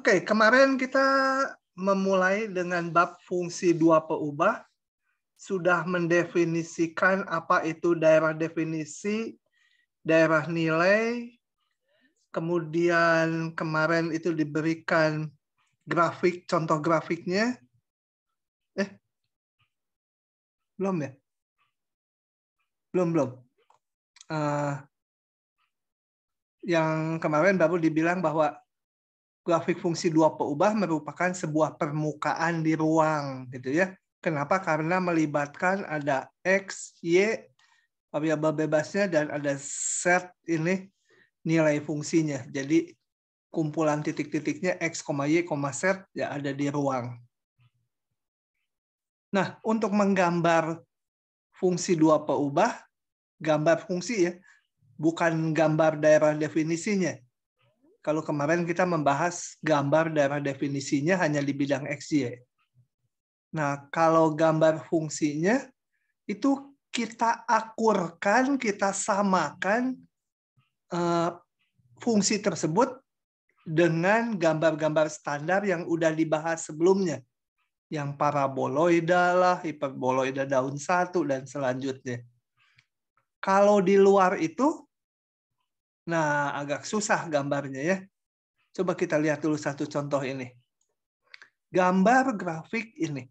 Oke, kemarin kita memulai dengan bab fungsi dua peubah, sudah mendefinisikan apa itu daerah definisi, daerah nilai, kemudian kemarin itu diberikan grafik, contoh grafiknya. Belum ya? Belum. Yang kemarin baru dibilang bahwa grafik fungsi dua peubah merupakan sebuah permukaan di ruang, gitu ya. Kenapa? Karena melibatkan ada X, Y, variabel bebasnya, dan ada set ini nilai fungsinya. Jadi kumpulan titik-titiknya X, Y, Z ya ada di ruang. Nah, untuk menggambar fungsi dua peubah, gambar fungsi ya, bukan gambar daerah definisinya. Kalau kemarin kita membahas gambar daerah definisinya hanya di bidang X, Y. Nah, kalau gambar fungsinya itu kita akurkan, kita samakan fungsi tersebut dengan gambar-gambar standar yang udah dibahas sebelumnya. Yang paraboloida lah, hiperboloida daun satu, dan selanjutnya. Kalau di luar itu, nah agak susah gambarnya ya. Coba kita lihat dulu satu contoh ini. Gambar grafik ini.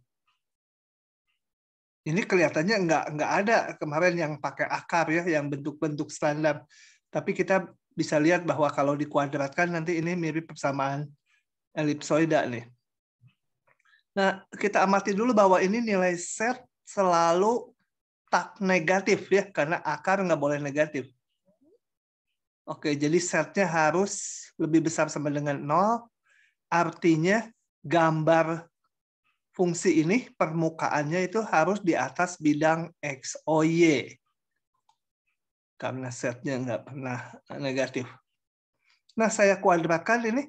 Ini kelihatannya nggak ada kemarin yang pakai akar ya, yang bentuk-bentuk standar. Tapi kita bisa lihat bahwa kalau dikuadratkan nanti ini mirip persamaan elipsoida nih. Nah, kita amati dulu bahwa ini nilai set selalu tak negatif ya, karena akar nggak boleh negatif. Oke, jadi setnya harus lebih besar sama dengan 0. Artinya gambar fungsi ini permukaannya itu harus di atas bidang X, Y. Karena setnya nggak pernah negatif. Nah, saya kuadratkan ini.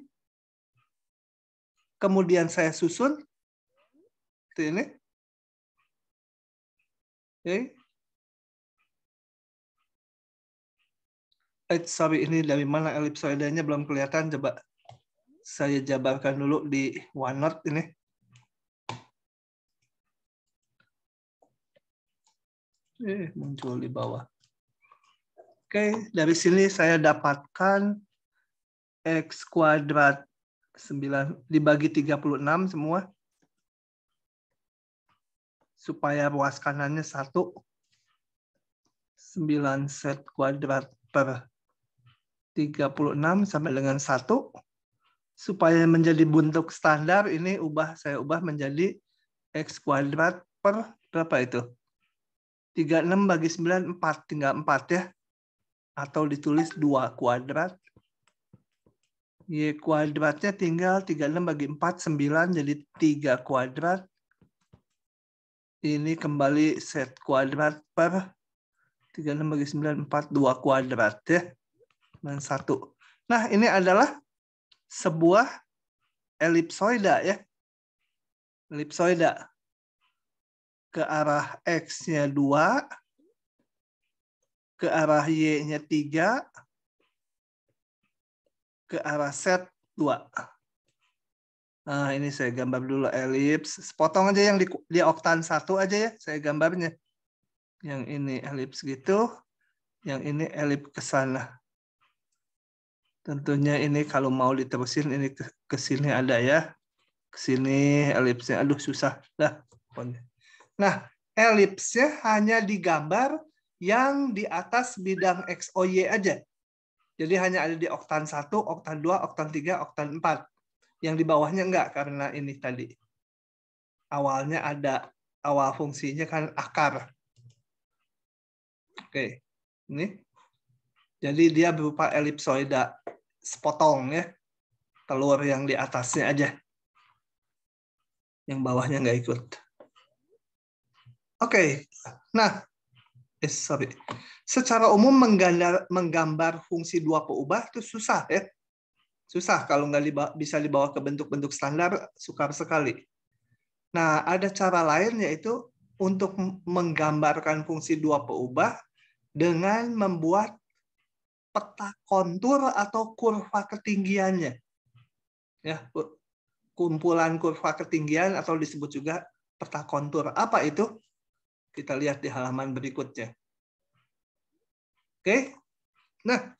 Kemudian saya susun. Ini. Oke. Sorry, ini dari mana elipsoidanya belum kelihatan. Coba saya jabarkan dulu di OneNote ini. Muncul di bawah. Oke, dari sini saya dapatkan X kuadrat 9 dibagi 36 semua. Supaya ruas kanannya 1. 9 set kuadrat per 36 sampai dengan 1. Supaya menjadi bentuk standar, ini saya ubah menjadi X kuadrat per berapa itu? 36 bagi 9, 4. Tinggal 4 ya. Atau ditulis 2 kuadrat. Y kuadratnya tinggal 36 bagi 4, 9. Jadi 3 kuadrat. Ini kembali set kuadrat per 36 bagi 9, 4, 2 kuadrat ya. Dan 1. Nah, ini adalah sebuah elipsoida ya. Elipsoida. Ke arah X-nya 2, ke arah Y-nya 3, ke arah Z 2. Nah, ini saya gambar dulu elips. Potong aja yang di oktan 1 aja ya, saya gambarnya. Yang ini elips gitu, yang ini elips ke sana. Tentunya ini kalau mau diterusin, ini ke sini ada ya. Ke sini elipsnya, aduh susah. Nah, elipsnya hanya digambar yang di atas bidang X, Y aja. Jadi hanya ada di oktan 1, oktan 2, oktan 3, oktan 4. Yang di bawahnya enggak, karena ini tadi. Awalnya ada, awal fungsinya kan akar. Oke, ini. Jadi dia berupa elipsoida sepotong ya. Telur yang di atasnya aja. Yang bawahnya enggak ikut. Oke, nah, secara umum menggambar fungsi dua peubah itu susah ya. Susah kalau nggak bisa dibawa ke bentuk-bentuk standar, sukar sekali. Nah, ada cara lain yaitu untuk menggambarkan fungsi dua peubah dengan membuat peta kontur atau kurva ketinggiannya. Ya, kumpulan kurva ketinggian atau disebut juga peta kontur. Apa itu? Kita lihat di halaman berikutnya. Oke. Nah,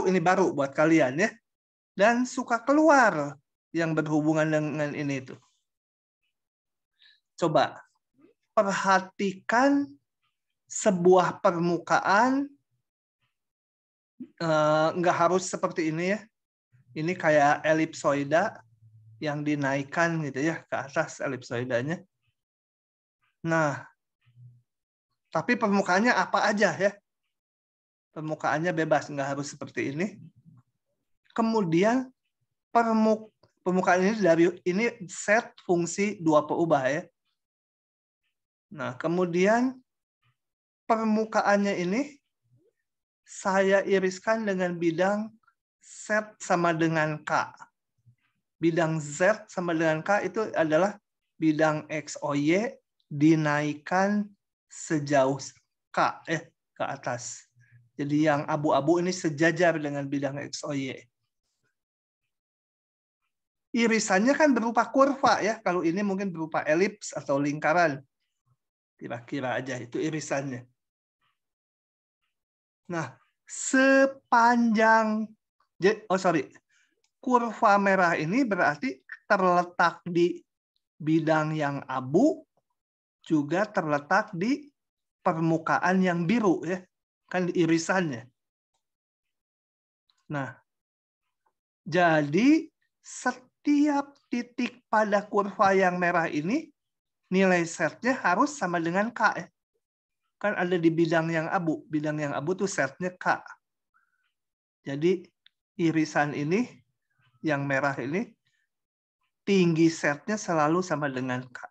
ini baru buat kalian ya. Dan suka keluar yang berhubungan dengan ini itu. Coba perhatikan sebuah permukaan, nggak harus seperti ini ya. Ini kayak elipsoida yang dinaikkan gitu ya ke atas elipsoidanya. Nah, tapi permukaannya apa aja ya? Permukaannya bebas, nggak harus seperti ini. Kemudian permukaan ini dari ini set fungsi dua peubah ya. Nah, kemudian permukaannya ini saya iriskan dengan bidang Z sama dengan K. Bidang Z sama dengan K itu adalah bidang XOY dinaikkan sejauh K ke atas. Jadi yang abu-abu ini sejajar dengan bidang XOY. Irisannya kan berupa kurva ya. Kalau ini mungkin berupa elips atau lingkaran. Kira-kira aja itu irisannya. Nah, sepanjang kurva merah ini berarti terletak di bidang yang abu, juga terletak di permukaan yang biru ya. Kan di irisannya. Nah, jadi setiap titik pada kurva yang merah ini nilai setnya harus sama dengan K ya. Kan ada di bidang yang abu. Bidang yang abu tuh setnya K. Jadi irisan ini, yang merah ini, tinggi setnya selalu sama dengan K.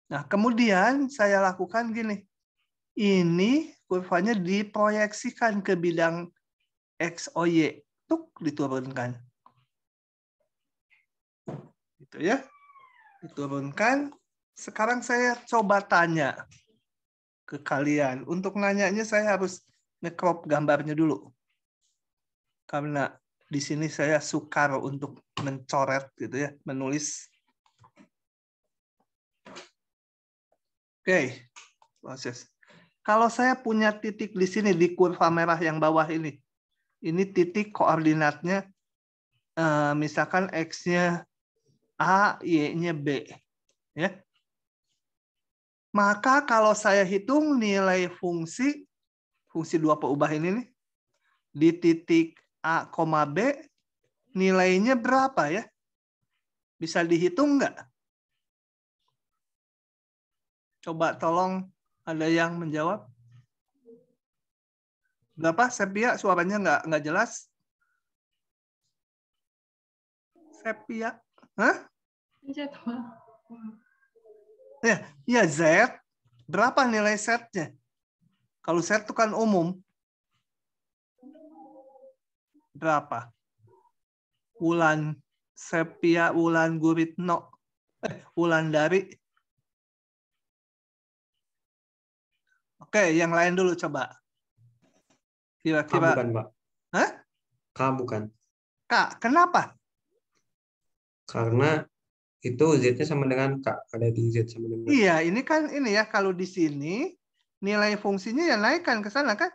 Nah, kemudian saya lakukan gini. Ini kurvanya diproyeksikan ke bidang XOY. Tuk, diturunkan. Gitu ya. Diturunkan. Sekarang saya coba tanya ke kalian. Untuk nanyanya saya harus nge-crop gambarnya dulu. Karena di sini saya sukar untuk mencoret gitu ya, menulis. Oke, proses. Kalau saya punya titik di sini di kurva merah yang bawah ini titik koordinatnya misalkan X-nya A, Y-nya B. Ya. Maka kalau saya hitung nilai fungsi dua peubah ini nih, di titik A, B, nilainya berapa ya? Bisa dihitung nggak? Coba tolong ada yang menjawab. Berapa, Sepia? Suaranya nggak jelas. Sepia? Hah? Ya, Z. Berapa nilai Z-nya? Kalau Z itu kan umum. Berapa? Wulan Sepia, Wulan Guritno. Wulandari. Oke, yang lain dulu coba. Kira-kira. Bukan, Pak. Hah? K bukan. Kak, kenapa? Karena itu Z-nya sama dengan K. Ada di Z sama dengan K. Iya, ini kan ini ya, kalau di sini nilai fungsinya ya naikkan ke sana kan?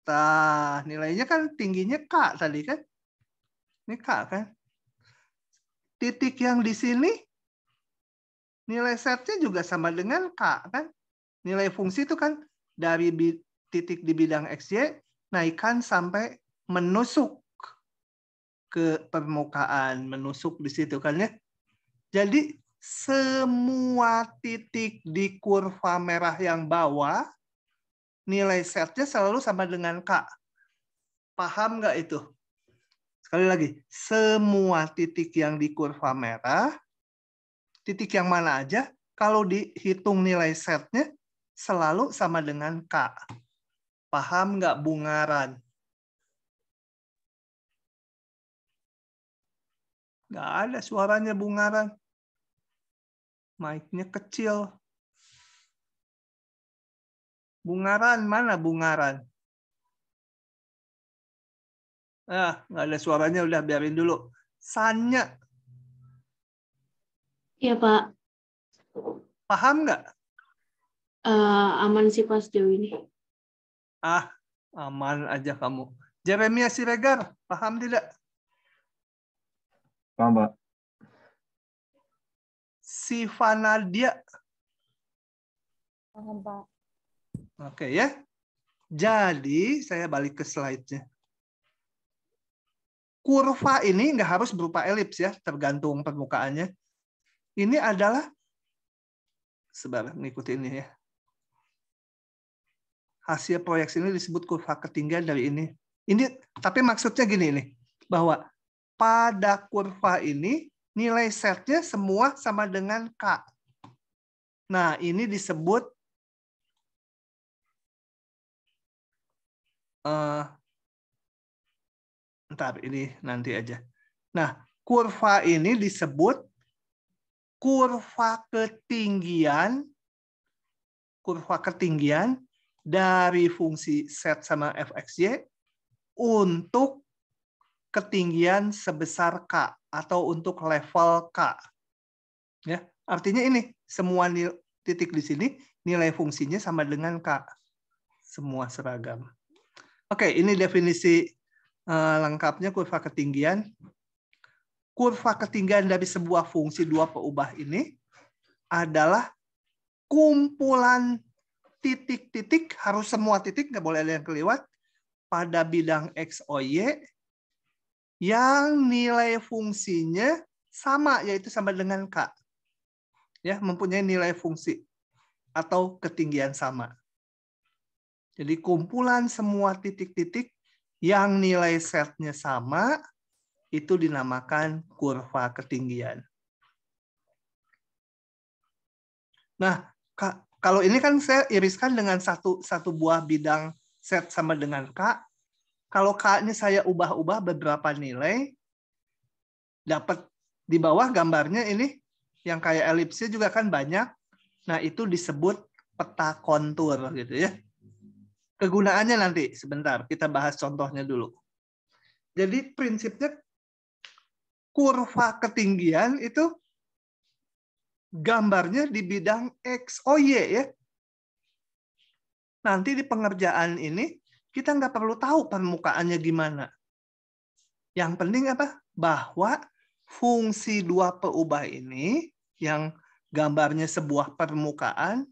Nah, nilainya kan tingginya K tadi kan? Ini K kan? Titik yang di sini nilai setnya juga sama dengan K kan? Nilai fungsi itu kan dari titik di bidang XY naikkan sampai menusuk ke permukaan, menusuk di situ kan ya. Jadi semua titik di kurva merah yang bawah nilai setnya selalu sama dengan K. Paham nggak itu? Sekali lagi, semua titik yang di kurva merah, titik yang mana aja, kalau dihitung nilai setnya selalu sama dengan K. Paham nggak Bungaran? Nggak ada suaranya Bungaran. Mic-nya kecil. Bungaran, mana Bungaran? Nggak ada suaranya, udah biarin dulu. Sanya, Iya, Pak. paham nggak? Aman sih Pak sejauh ini. Aman aja kamu. Jeremia Siregar, paham tidak? Paham, Pak. Siva Nadia. Paham, Pak. Oke ya. Jadi, saya balik ke slide-nya. Kurva ini nggak harus berupa elips ya, tergantung permukaannya. Ini adalah, sebentar, ngikuti ini ya. Hasil proyeksi ini disebut kurva ketinggian dari ini. Ini, tapi maksudnya gini nih, bahwa pada kurva ini nilai setnya semua sama dengan K. Nah, ini disebut ntar ini nanti aja. Nah, kurva ini disebut kurva ketinggian dari fungsi set sama fxy untuk ketinggian sebesar K atau untuk level K. Ya, artinya ini semua titik di sini nilai fungsinya sama dengan K. Semua seragam. Oke, ini definisi lengkapnya kurva ketinggian. Kurva ketinggian dari sebuah fungsi dua peubah ini adalah kumpulan titik-titik, harus semua titik, nggak boleh ada yang kelewat, pada bidang X, O, Y, yang nilai fungsinya sama, yaitu sama dengan K. Ya, mempunyai nilai fungsi atau ketinggian sama. Jadi kumpulan semua titik-titik yang nilai setnya sama, itu dinamakan kurva ketinggian. Nah, kalau ini kan saya iriskan dengan satu buah bidang set sama dengan K. Kalau K-nya saya ubah-ubah beberapa nilai, dapat di bawah gambarnya ini, yang kayak elipsnya juga kan banyak. Nah, itu disebut peta kontur gitu ya. Kegunaannya nanti sebentar, kita bahas contohnya dulu. Jadi prinsipnya kurva ketinggian itu gambarnya di bidang X, O, Y ya. Nanti di pengerjaan ini kita nggak perlu tahu permukaannya gimana. Yang penting apa? Bahwa fungsi dua peubah ini yang gambarnya sebuah permukaan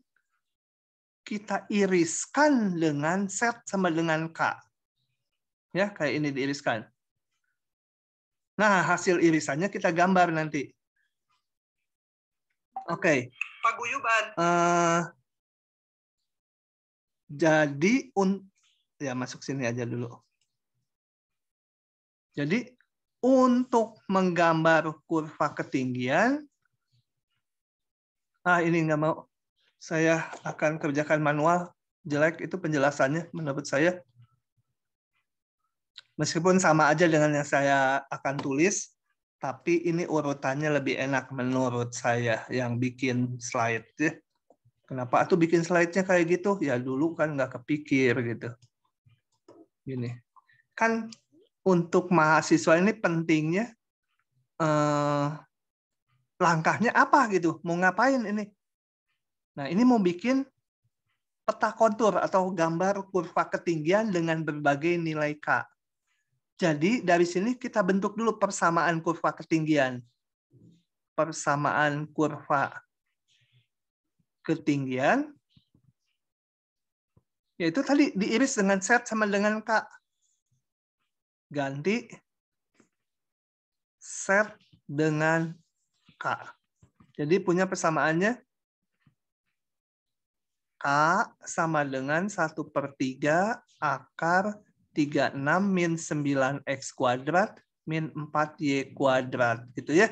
kita iriskan dengan set sama dengan K. Ya, kayak ini diiriskan. Nah, hasil irisannya kita gambar nanti. Oke. Paguyuban. Jadi, ya masuk sini aja dulu. Jadi, untuk menggambar kurva ketinggian, ini nggak mau. Saya akan kerjakan manual. Jelek itu penjelasannya menurut saya. Meskipun sama aja dengan yang saya akan tulis, tapi ini urutannya lebih enak menurut saya yang bikin slide. Ya. Kenapa tuh bikin slide-nya kayak gitu? Ya dulu kan nggak kepikir gitu. Gini. Kan untuk mahasiswa ini pentingnya langkahnya apa gitu? Mau ngapain ini? Nah, ini mau bikin peta kontur atau gambar kurva ketinggian dengan berbagai nilai K. Jadi dari sini kita bentuk dulu persamaan kurva ketinggian. Persamaan kurva ketinggian, yaitu tadi diiris dengan set sama dengan K. Ganti set dengan K. Jadi punya persamaannya K sama dengan 1/3 akar 36 min 9x kuadrat min 4y kuadrat. Gitu ya.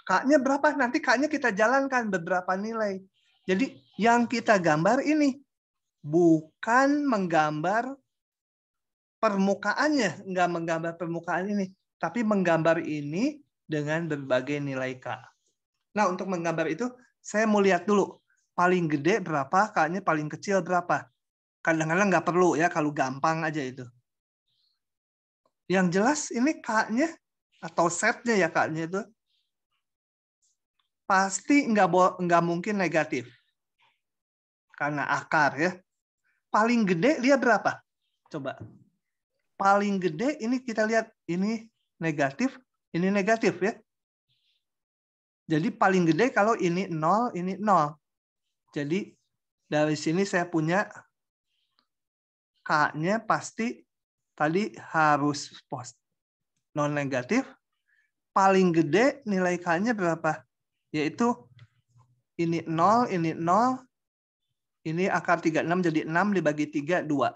K-nya berapa? Nanti K-nya kita jalankan beberapa nilai. Jadi yang kita gambar ini bukan menggambar permukaannya, nggak menggambar permukaan ini, tapi menggambar ini dengan berbagai nilai K. Nah, untuk menggambar itu, saya mau lihat dulu, paling gede berapa, K-nya paling kecil berapa. Kadang-kadang nggak perlu ya, kalau gampang aja itu. Yang jelas ini K-nya atau setnya ya K-nya itu pasti nggak mungkin negatif. Karena akar ya. Paling gede dia berapa? Coba. Paling gede ini kita lihat, ini negatif ya. Jadi paling gede kalau ini 0, ini 0. Jadi dari sini saya punya K-nya pasti tadi harus non negatif. Paling gede nilai K-nya berapa? Yaitu ini 0, ini 0, ini akar 36 jadi 6 dibagi 3, 2.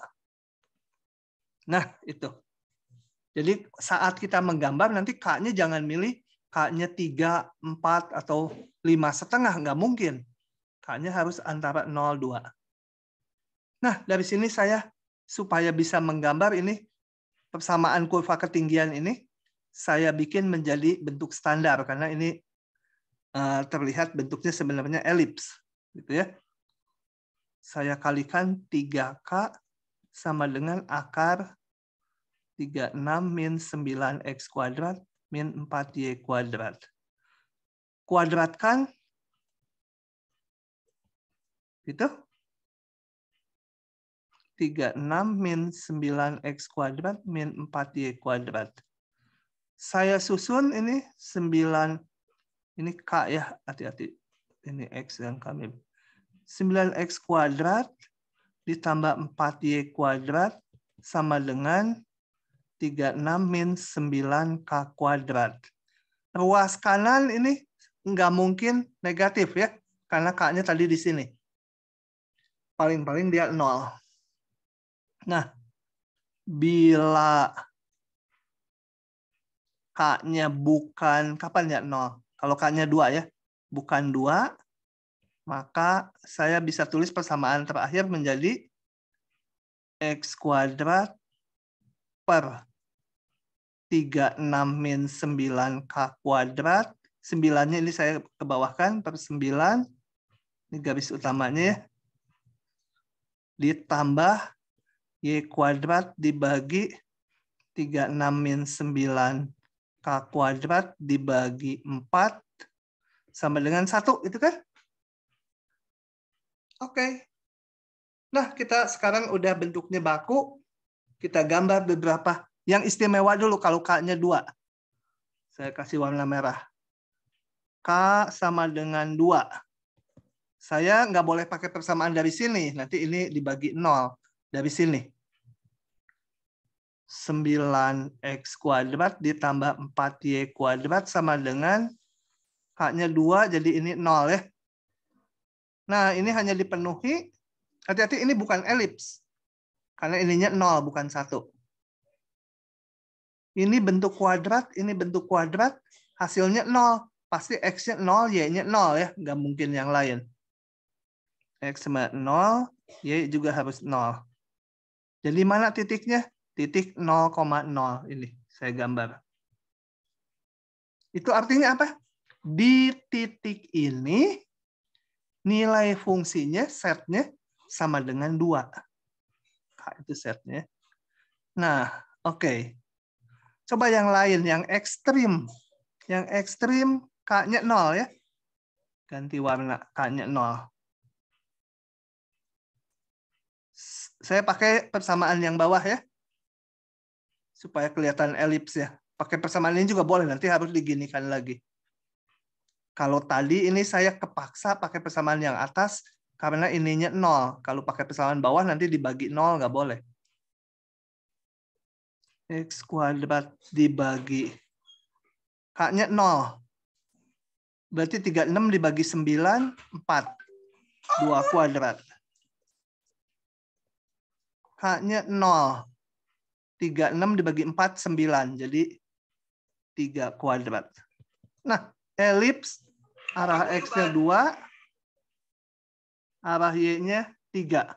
Nah, itu. Jadi saat kita menggambar nanti K-nya jangan milih K-nya 3, 4, atau 5,5. Nggak mungkin. K-nya harus antara 0, 2. Nah, dari sini saya supaya bisa menggambar ini persamaan kurva ketinggian ini, saya bikin menjadi bentuk standar karena ini terlihat bentuknya sebenarnya elips, gitu ya. Saya kalikan 3K sama dengan akar 36 min 9X kuadrat min 4Y kuadrat. Kuadratkan, gitu. 36 min 9X kuadrat min 4Y kuadrat. Saya susun ini 9, ini K ya, hati-hati. Ini X yang kami. 9X kuadrat ditambah 4Y kuadrat sama dengan 36 min 9K kuadrat. Ruas kanan ini nggak mungkin negatif ya, karena K-nya tadi di sini. Paling-paling dia 0. Nah, bila K-nya bukan, kapan ya 0? Kalau K-nya 2 ya, bukan 2, maka saya bisa tulis persamaan terakhir menjadi X kuadrat per 36 min 9K kuadrat. 9-nya ini saya kebawahkan per 9. Ini garis utamanya ya. Ditambah Y kuadrat dibagi 36 min 9K kuadrat dibagi 4 sama dengan 1. Itu kan? Oke. Nah, kita sekarang udah bentuknya baku. Kita gambar beberapa. Yang istimewa dulu kalau K-nya 2. Saya kasih warna merah. K sama dengan 2. Saya nggak boleh pakai persamaan dari sini. Nanti ini dibagi 0 dari sini. 9X kuadrat ditambah 4Y kuadrat sama dengan K-nya 2, jadi ini 0 ya. Nah, ini hanya dipenuhi. Hati-hati, ini bukan elips. Karena ininya 0, bukan 1. Ini bentuk kuadrat, ini bentuk kuadrat. Hasilnya 0. Pasti X-nya 0, Y-nya 0 ya. Nggak mungkin yang lain. X sama 0, Y juga harus 0. Jadi mana titiknya? Titik 0,0 ini saya gambar. Itu artinya apa? Di titik ini nilai fungsinya setnya sama dengan 2. K itu setnya. Nah, oke. Coba yang lain, yang ekstrim. Yang ekstrim K-nya 0 ya. Ganti warna, K-nya 0. Saya pakai persamaan yang bawah ya. Supaya kelihatan elips ya. Pakai persamaan ini juga boleh, nanti harus diginikan lagi. Kalau tadi ini saya kepaksa pakai persamaan yang atas karena ininya 0. Kalau pakai persamaan bawah nanti dibagi 0, nggak boleh. X kuadrat dibagi K-nya 0. Berarti 36 dibagi 9, 4. 2 kuadrat. K-nya 0. 36 dibagi 4, 9. Jadi 3 kuadrat. Nah, elips arah X-nya 2, arah Y-nya 3.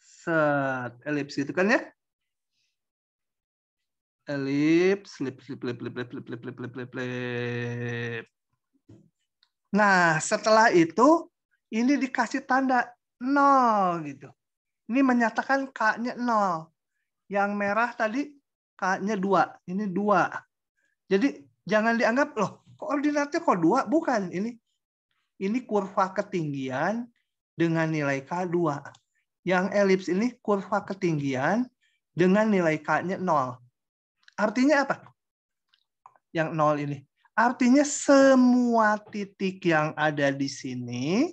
Set elips gitu kan ya? Elips, lip. Nah, setelah itu ini dikasih tanda 0 gitu. Ini menyatakan K-nya 0. Yang merah tadi K-nya 2. Ini 2. Jadi jangan dianggap, loh koordinatnya kok 2? Bukan. Ini kurva ketinggian dengan nilai K2. Yang elips ini kurva ketinggian dengan nilai K-nya 0. Artinya apa? Yang 0 ini. Artinya semua titik yang ada di sini,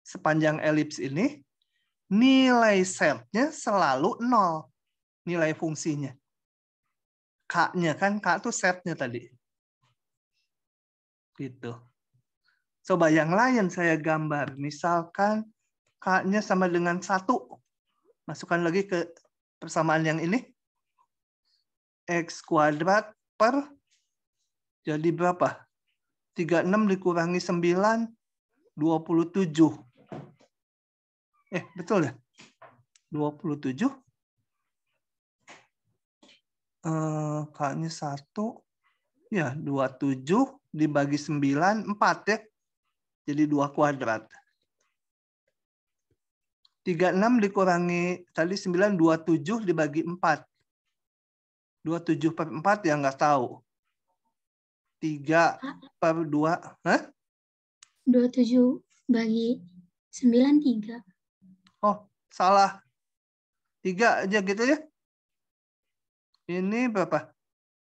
sepanjang elips ini, nilai setnya selalu 0. Nilai fungsinya. K-nya kan, K itu setnya tadi. Gitu. Coba yang lain saya gambar. Misalkan K-nya sama dengan 1. Masukkan lagi ke persamaan yang ini. X kuadrat per, jadi berapa? 36 dikurangi 9, 27. Betul ya? 27. K-nya 1. Ya, 27 dibagi 9, 4 ya. Jadi 2 kuadrat. 36 dikurangi tadi 9, 27 dibagi 4. 27 per 4 ya nggak tahu. 3 per 2. Hah? 27 bagi 9, 3. Oh, salah. 3 aja gitu ya. Ini berapa?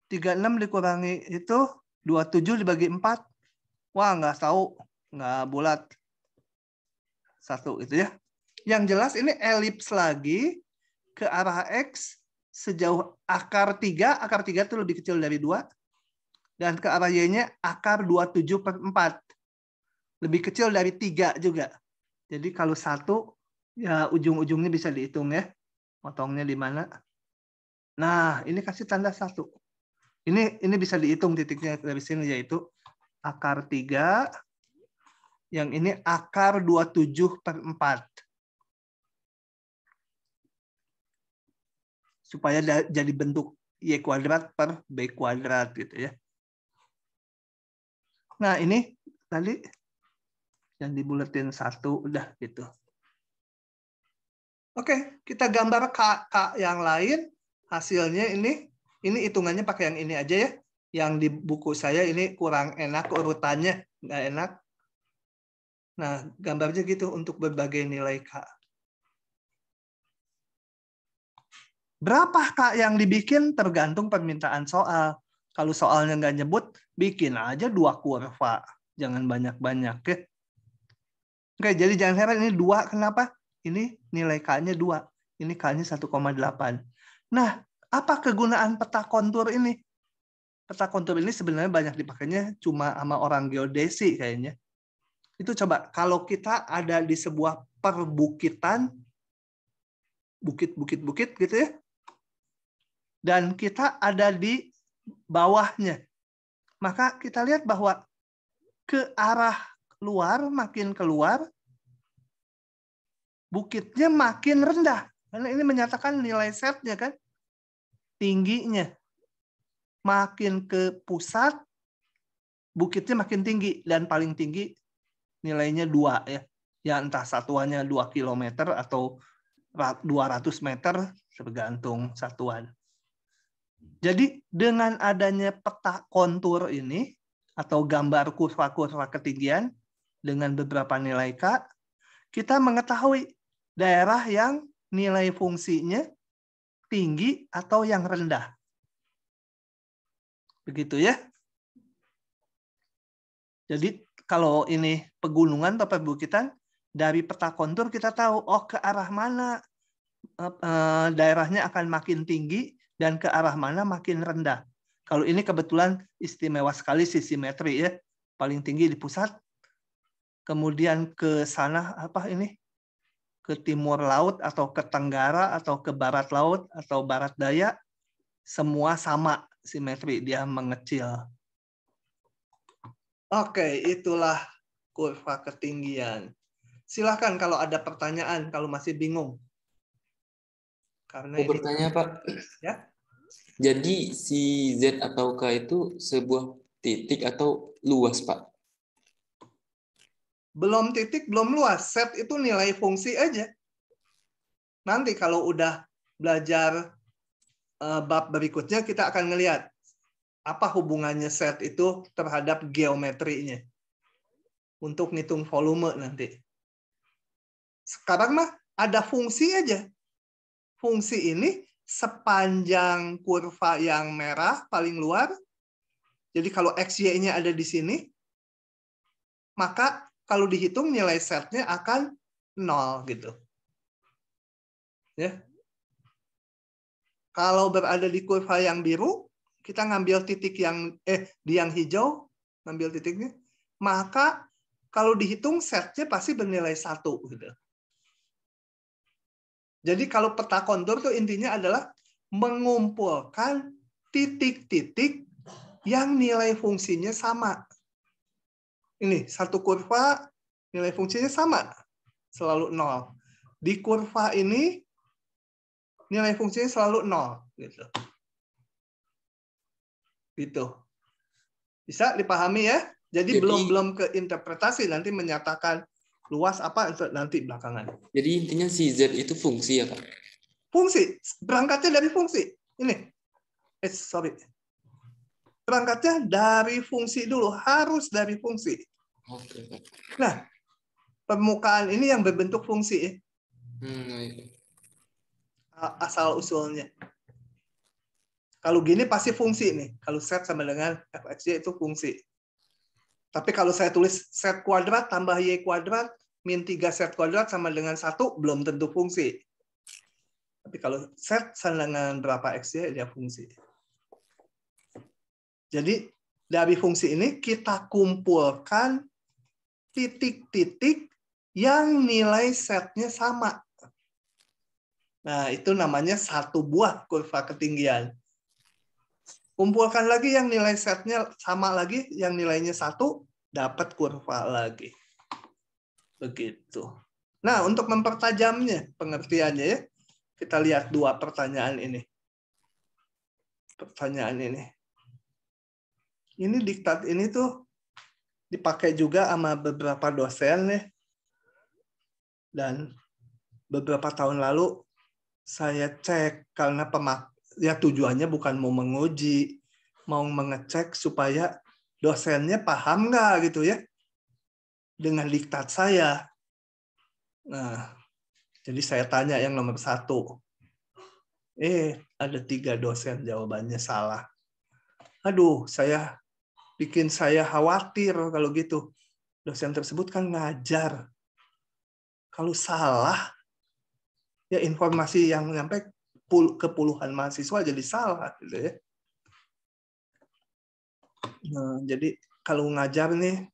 36 dikurangi itu 27 dibagi 4. Wah, nggak tahu. Nggak bulat. 1 itu ya. Yang jelas ini elips lagi ke arah X sejauh akar 3. Akar 3 itu lebih kecil dari 2. Dan ke arah Y-nya akar 27 per 4. Lebih kecil dari 3 juga. Jadi kalau 1, ya ujung-ujungnya bisa dihitung ya. Potongnya di mana. Nah, ini kasih tanda 1. Ini bisa dihitung titiknya dari sini, yaitu akar 3. Yang ini akar 27 per 4. Supaya jadi bentuk Y kuadrat per B kuadrat gitu ya. Nah, ini tadi yang dibuletin 1 udah gitu. Oke, kita gambar K yang lain. Hasilnya ini hitungannya pakai yang ini aja ya. Yang di buku saya ini kurang enak urutannya, nggak enak. Nah, gambarnya gitu untuk berbagai nilai K. Berapa K yang dibikin tergantung permintaan soal. Kalau soalnya nggak nyebut, bikin aja 2 kurva. Jangan banyak-banyak ya. Oke, jadi jangan heran ini 2. Kenapa? Ini nilai K-nya 2. Ini K-nya 1,8. Nah, apa kegunaan peta kontur ini? Peta kontur ini sebenarnya banyak dipakainya cuma sama orang geodesi kayaknya. Itu coba, kalau kita ada di sebuah perbukitan, bukit-bukit gitu ya, dan kita ada di bawahnya, maka kita lihat bahwa ke arah luar, makin keluar, bukitnya makin rendah. Karena ini menyatakan nilai setnya kan, tingginya. Makin ke pusat, bukitnya makin tinggi. Dan paling tinggi nilainya 2 ya. Ya entah satuannya 2 km atau 200 meter, tergantung satuan. Jadi dengan adanya peta kontur ini, atau gambar kurva-kurva ketinggian dengan beberapa nilai K, kita mengetahui daerah yang nilai fungsinya tinggi atau yang rendah. Begitu ya. Jadi kalau ini pegunungan atau perbukitan, dari peta kontur kita tahu, oh ke arah mana daerahnya akan makin tinggi dan ke arah mana makin rendah. Kalau ini kebetulan istimewa sekali sisi simetri ya. Paling tinggi di pusat. Kemudian ke sana ke timur laut atau ke tenggara atau ke barat laut atau barat daya, semua sama simetri, dia mengecil. Oke, itulah kurva ketinggian. Silakan kalau ada pertanyaan, kalau masih bingung. Karena Mau bertanya, Pak. Ya. Jadi si Z atau K itu sebuah titik atau luas, Pak? Belum titik, belum luas. Set itu nilai fungsi aja. Nanti kalau udah belajar bab berikutnya, kita akan ngelihat apa hubungannya set itu terhadap geometrinya. Untuk ngitung volume nanti. Sekarang mah ada fungsi aja. Fungsi ini sepanjang kurva yang merah paling luar. Jadi kalau XY-nya ada di sini, maka kalau dihitung nilai setnya akan 0 gitu. Ya. Kalau berada di kurva yang biru, kita ngambil titik yang di yang hijau, ngambil titiknya, maka kalau dihitung setnya pasti bernilai 1 gitu. Jadi kalau peta kontur itu intinya adalah mengumpulkan titik-titik yang nilai fungsinya sama. Ini satu kurva nilai fungsinya sama, selalu 0. Di kurva ini nilai fungsinya selalu 0 gitu. Gitu. Bisa dipahami ya? Jadi belum ke interpretasi, nanti menyatakan luas apa nanti belakangan. Jadi intinya si Z itu fungsi ya, Kak? Fungsi. Berangkatnya dari fungsi. Ini. Sorry. Berangkatnya dari fungsi dulu. Harus dari fungsi. Oke. Nah, permukaan ini yang berbentuk fungsi. Asal usulnya. Kalau gini pasti fungsi nih. Kalau set sama dengan fxy itu fungsi. Tapi kalau saya tulis set kuadrat tambah y kuadrat min 3 set kuadrat sama dengan 1, belum tentu fungsi. Tapi kalau set sama dengan berapa xy, dia fungsi. Jadi dari fungsi ini kita kumpulkan titik-titik yang nilai setnya sama. Nah, itu namanya satu buah kurva ketinggian. Kumpulkan lagi yang nilai setnya sama lagi, yang nilainya 1, dapat kurva lagi. Begitu. Nah, untuk mempertajamnya pengertiannya ya, kita lihat 2 pertanyaan ini. Pertanyaan ini. Ini diktat ini tuh dipakai juga sama beberapa dosen ya. Dan beberapa tahun lalu saya cek karena tujuannya bukan mau menguji, mau mengecek supaya dosennya paham nggak gitu ya dengan diktat saya. Nah, jadi saya tanya yang nomor 1. Ada 3 dosen jawabannya salah. Aduh, bikin saya khawatir kalau gitu. Dosen tersebut kan ngajar. Kalau salah, ya informasi yang nyampe ke puluhan mahasiswa jadi salah gitu ya. Nah, jadi kalau ngajar nih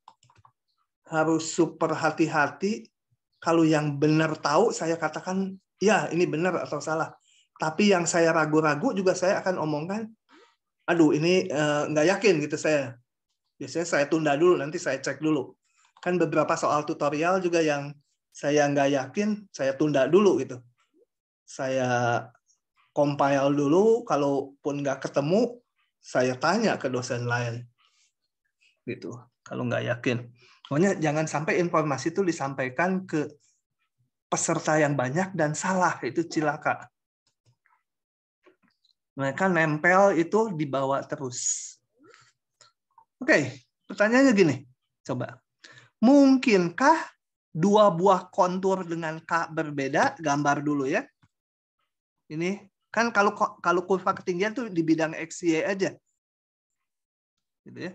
harus super hati-hati. Kalau yang benar tahu saya katakan ya ini benar atau salah. Tapi yang saya ragu-ragu juga saya akan omongkan, aduh ini nggak yakin gitu saya. Biasanya saya tunda dulu, nanti saya cek dulu. Kan beberapa soal tutorial juga yang saya nggak yakin, saya tunda dulu gitu. Saya compile dulu, kalaupun nggak ketemu, saya tanya ke dosen lain. Gitu, kalau nggak yakin. Pokoknya jangan sampai informasi itu disampaikan ke peserta yang banyak dan salah, itu cilaka. Mereka nempel itu dibawa terus. Oke, pertanyaannya gini, coba. Mungkinkah 2 buah kontur dengan K berbeda? Gambar dulu ya. Ini kan kalau kurva ketinggian tuh di bidang XY aja. Gitu ya.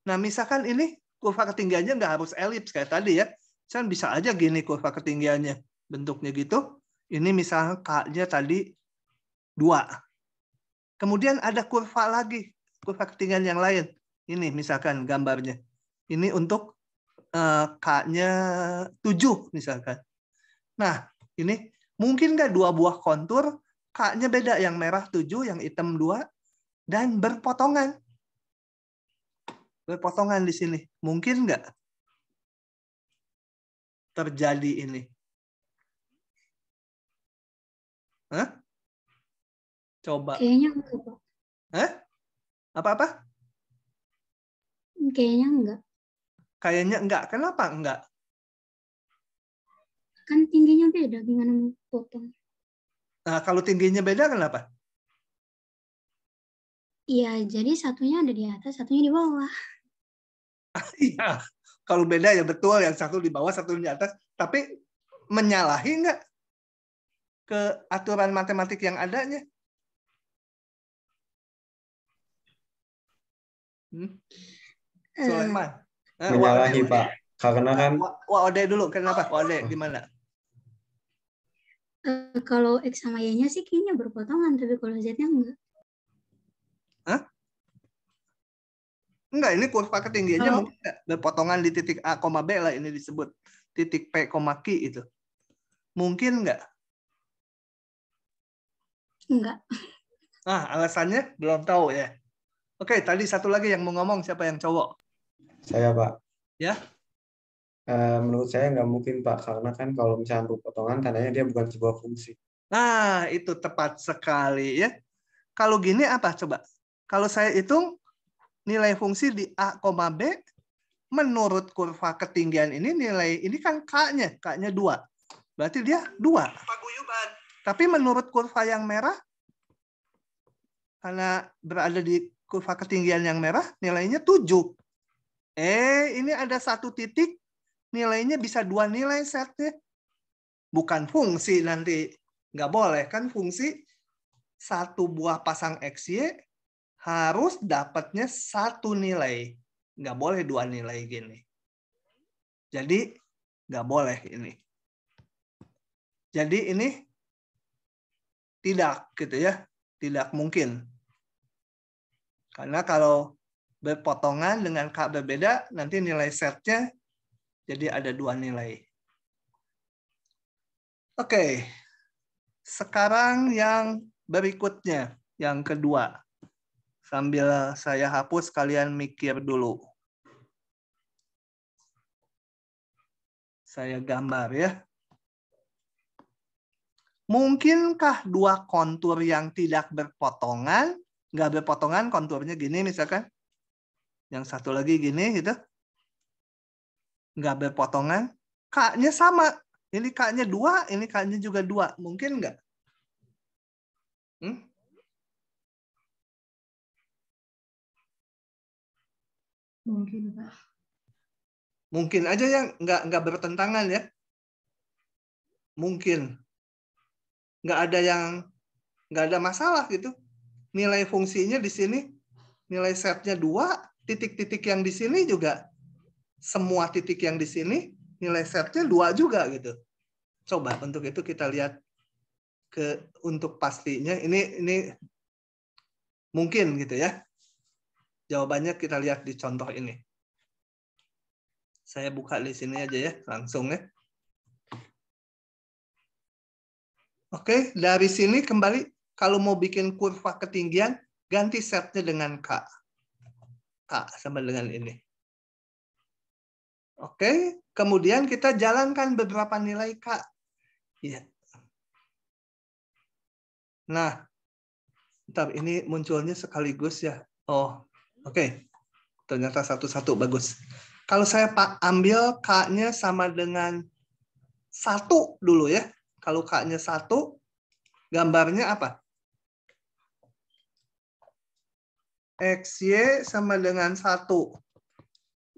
Nah, misalkan ini kurva ketinggiannya nggak harus elips kayak tadi ya. Kan bisa aja gini kurva ketinggiannya. Bentuknya gitu. Ini misalnya K-nya tadi 2. Kemudian ada kurva lagi. Kurva ketinggian yang lain. Ini misalkan gambarnya. Ini untuk K-nya 7 misalkan. Nah, ini mungkin nggak 2 buah kontur, K-nya beda. Yang merah 7, yang hitam 2. Dan berpotongan. Berpotongan di sini. Mungkin nggak terjadi ini? Hah? Coba. Kayaknya enggak, Pak. Hah? Apa-apa? Kayaknya enggak. Kayaknya enggak. Kenapa enggak? Kan tingginya beda, gimana mau potong? Nah, kalau tingginya beda kenapa? Iya, jadi satunya ada di atas, satunya di bawah. Iya, kalau beda ya betul, yang satu di bawah, satu di atas. Tapi menyalahi nggak ke aturan matematik yang adanya? Sulaiman. Menyalahi, Pak. Karena kan Ode dulu, kenapa? Ode gimana? Kalau X sama Y-nya sih kayaknya berpotongan, tapi kalau Z-nya enggak. Hah? Enggak, ini kurva ketinggiannya mungkin enggak berpotongan di titik A, B lah, ini disebut titik P, Q itu. Mungkin enggak? Enggak. Alasannya belum tahu ya. Oke, tadi satu lagi yang mau ngomong, siapa yang cowok? saya, Pak. Ya. Menurut saya nggak mungkin, Pak. Karena kan kalau misalnya berpotongan, tandanya dia bukan sebuah fungsi. Nah, itu tepat sekali ya. Kalau gini apa coba? Kalau saya hitung nilai fungsi di A, B, menurut kurva ketinggian ini nilai ini kan K-nya 2. Berarti dia 2. Paguyuban. Tapi menurut kurva yang merah, karena berada di kurva ketinggian yang merah, nilainya 7. Ini ada satu titik, nilainya bisa 2 nilai setnya. Bukan fungsi nanti. Nggak boleh kan fungsi satu buah pasang XY harus dapatnya 1 nilai. Nggak boleh 2 nilai gini. Jadi nggak boleh ini. Jadi ini tidak gitu ya. Tidak mungkin. Karena kalau berpotongan dengan K berbeda, nanti nilai setnya jadi ada 2 nilai. Oke. Sekarang yang berikutnya, yang kedua. Sambil saya hapus, kalian mikir dulu. Saya gambar ya. Mungkinkah 2 kontur yang tidak berpotongan, nggak berpotongan konturnya gini misalkan, yang satu lagi gini gitu, nggak berpotongan, K-nya sama. Ini K-nya 2, ini K-nya juga 2. Mungkin nggak? Mungkin, Pak. Mungkin aja yang nggak bertentangan ya. Mungkin. Nggak ada masalah gitu. Nilai fungsinya di sini, nilai setnya 2, titik-titik yang di sini juga, semua titik yang di sini, nilai setnya 2 juga gitu. Coba untuk itu kita lihat untuk pastinya, ini mungkin gitu ya. Jawabannya kita lihat di contoh ini. Saya buka di sini aja ya, langsung ya. Oke, dari sini kembali, kalau mau bikin kurva ketinggian, ganti setnya dengan K. K sama dengan ini. Oke, kemudian kita jalankan beberapa nilai K. Ya. Nah, bentar, ini munculnya sekaligus ya. Oh, oke. Ternyata satu-satu, bagus. Kalau saya ambil K-nya sama dengan 1 dulu ya. Kalau K-nya 1, gambarnya apa? XY sama dengan 1.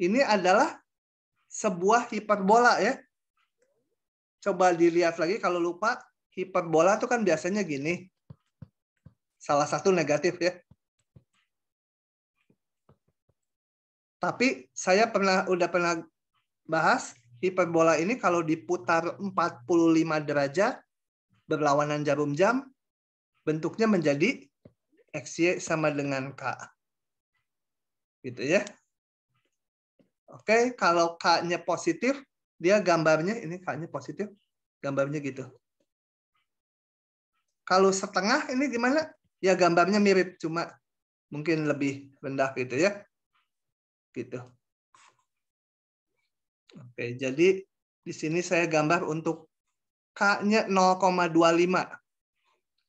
Ini adalah sebuah hiperbola ya. Coba dilihat lagi kalau lupa, hiperbola itu kan biasanya gini. Salah satu negatif ya. Tapi saya udah pernah bahas, hiperbola ini kalau diputar 45 derajat, berlawanan jarum jam, bentuknya menjadi XY sama dengan K. Gitu ya. Oke, kalau K-nya positif, dia gambarnya, ini K-nya positif, gambarnya gitu. Kalau setengah ini gimana? Ya gambarnya mirip, cuma mungkin lebih rendah gitu ya. Gitu. Oke, jadi di sini saya gambar untuk K-nya 0,25.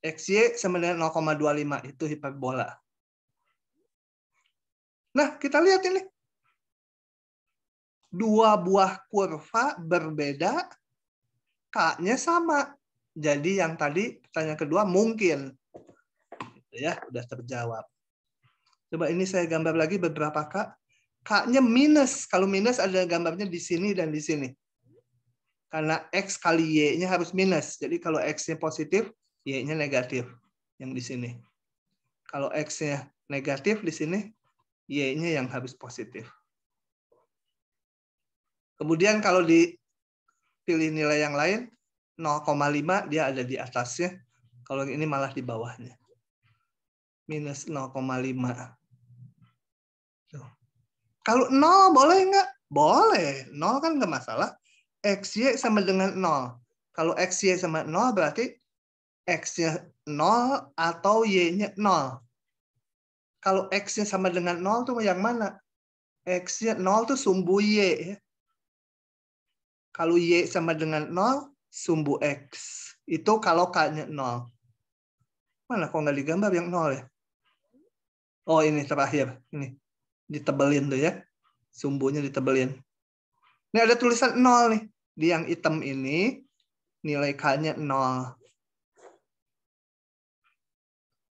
XY sama dengan 0,25, itu hiperbola. Nah, kita lihat ini. 2 buah kurva berbeda, K-nya sama. Jadi yang tadi pertanyaan kedua mungkin. Ya, udah terjawab. Coba ini saya gambar lagi beberapa K. K-nya minus. Kalau minus ada gambarnya di sini dan di sini. Karena X kali Y-nya harus minus. Jadi kalau X-nya positif, Y-nya negatif. Yang di sini. Kalau X-nya negatif di sini, Y-nya yang harus positif. Kemudian kalau dipilih nilai yang lain, 0,5 dia ada di atasnya. Kalau ini malah di bawahnya. Minus 0,5. Kalau 0 boleh nggak? Boleh. 0 kan nggak masalah. XY sama dengan 0. Kalau XY sama 0 berarti X-nya 0 atau Y-nya 0. Kalau X-nya sama dengan 0 tuh yang mana? X-nya 0 tuh sumbu Y. Ya. Kalau Y sama dengan 0, sumbu X. Itu kalau K-nya 0. Mana kok nggak digambar yang 0 ya? Oh ini terakhir. Ini ditebelin tuh ya. Sumbunya ditebelin. Ini ada tulisan 0 nih. Di yang hitam ini nilai K-nya 0.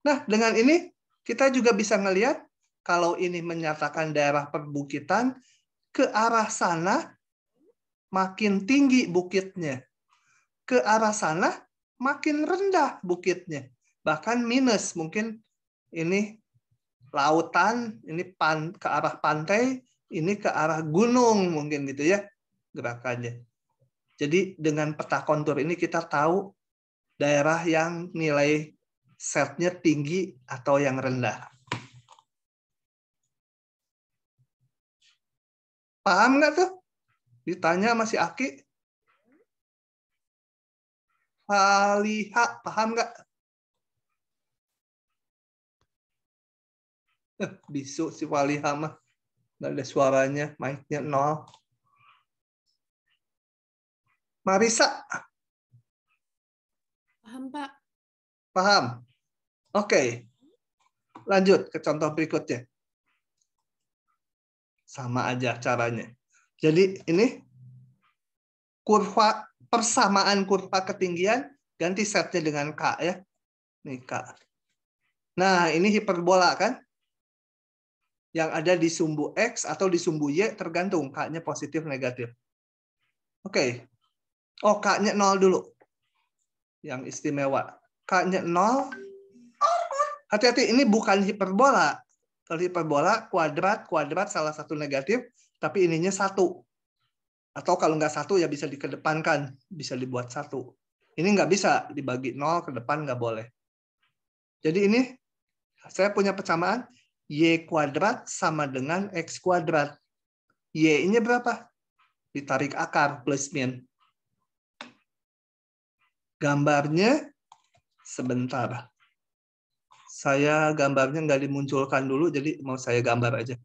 Nah, dengan ini kita juga bisa ngelihat kalau ini menyatakan daerah perbukitan, ke arah sana makin tinggi bukitnya. Ke arah sana makin rendah bukitnya. Bahkan minus. Mungkin ini lautan, ini ke arah pantai, ini ke arah gunung mungkin gitu ya gerakannya. Jadi dengan peta kontur ini kita tahu daerah yang nilai setnya tinggi atau yang rendah. Paham nggak tuh? Ditanya sama si Aki. Faliha, paham nggak? Bisu si Faliha mah. Nggak ada suaranya, mic-nya 0. Marisa. Paham, Pak. Paham? Oke. Lanjut ke contoh berikutnya. Sama aja caranya. Jadi ini kurva persamaan kurva ketinggian ganti setnya dengan K ya. Nih K. Nah, ini hiperbola kan? Yang ada di sumbu X atau di sumbu Y tergantung K-nya positif negatif. Oke. Oh, K-nya 0 dulu. Yang istimewa. K-nya 0. Hati-hati, ini bukan hiperbola. Kalau hiperbola, kuadrat salah satu negatif, tapi ininya 1. Atau kalau nggak 1, ya bisa dikedepankan. Bisa dibuat 1. Ini nggak bisa dibagi 0 ke depan, nggak boleh. Jadi ini, saya punya persamaan, Y kuadrat sama dengan X kuadrat. Y-nya berapa? Ditarik akar, plus min. Gambarnya, sebentar. Saya gambarnya nggak dimunculkan dulu, jadi mau saya gambar aja.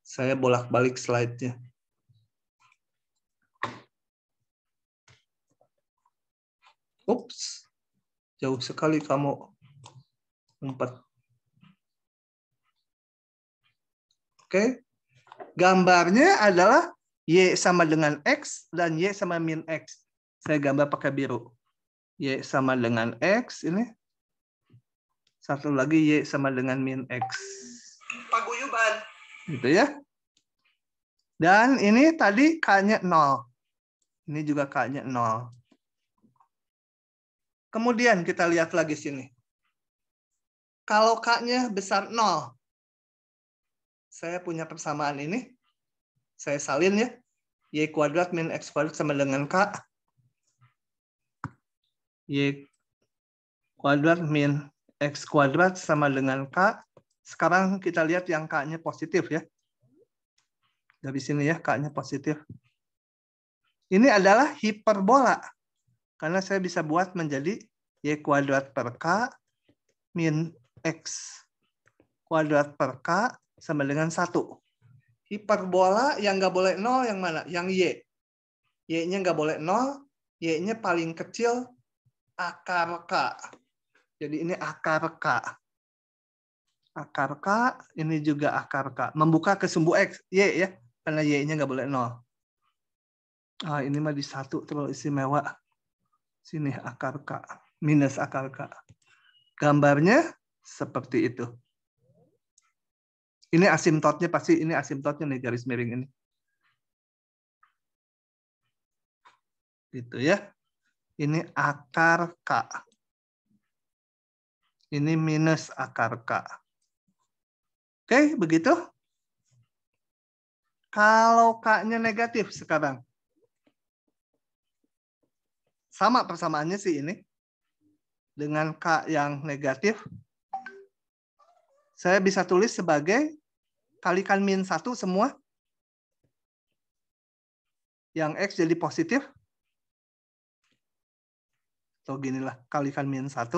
Saya bolak-balik slide-nya. Ups, jauh sekali kamu umpat. Oke, gambarnya adalah Y sama dengan X dan Y sama min X. Saya gambar pakai biru. Y sama dengan X ini. Satu lagi Y sama dengan min X. Paguyuban. Gitu ya. Dan ini tadi K-nya 0. Ini juga K-nya 0. Kemudian kita lihat lagi sini. Kalau K-nya besar 0. Saya punya persamaan ini. Saya salin ya. Y kuadrat min X kuadrat sama dengan K. Y kuadrat min X kuadrat sama dengan K. Sekarang kita lihat yang K-nya positif ya. Dari sini ya, K-nya positif. Ini adalah hiperbola. Karena saya bisa buat menjadi Y kuadrat per K min X kuadrat per K sama dengan 1. Hiperbola yang nggak boleh 0 yang mana? Yang Y. Y-nya nggak boleh 0. Y-nya paling kecil akar K. Jadi ini akar K. Akar K, ini juga akar K. Membuka ke sumbu X, Y ya. Karena Y-nya nggak boleh 0. Ini mah di 1 terlalu istimewa. Sini akar K, minus akar K. Gambarnya seperti itu. Ini asimtotnya, pasti ini asimtotnya nih, garis miring ini. Gitu ya. Ini akar K. Ini minus akar K. Oke, begitu. Kalau K-nya negatif sekarang. Sama persamaannya sih ini. Dengan K yang negatif, saya bisa tulis sebagai kalikan min 1 semua. Yang X jadi positif. Atau ginilah, kalikan min 1.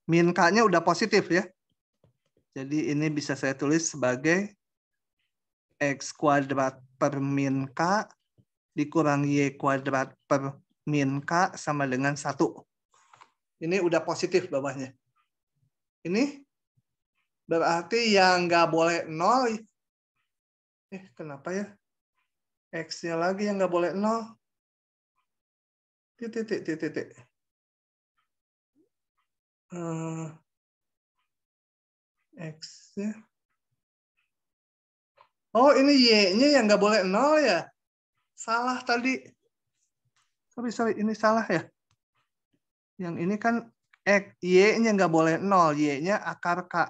Min K-nya udah positif ya. Jadi ini bisa saya tulis sebagai X kuadrat per min K dikurang Y kuadrat per min K sama dengan 1. Ini udah positif bawahnya. Ini berarti yang nggak boleh 0. Kenapa ya? X-nya lagi yang nggak boleh 0. Titik. X-nya. Oh, ini Y-nya yang nggak boleh 0 ya? Salah tadi. Sorry, ini salah ya. Yang ini kan X, Y-nya nggak boleh 0, Y-nya akar K.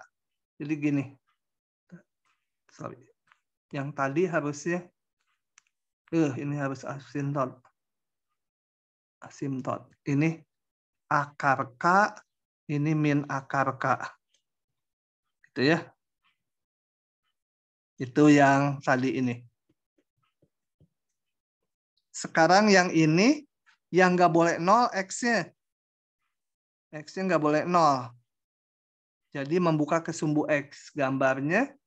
Jadi gini. Sorry. Yang tadi harusnya, ini harus asimtot. Ini akar K, ini min akar K. Gitu ya. Itu yang tadi ini. Sekarang yang ini, yang nggak boleh 0, X-nya. X-nya nggak boleh 0. Jadi membuka ke sumbu X. Gambarnya,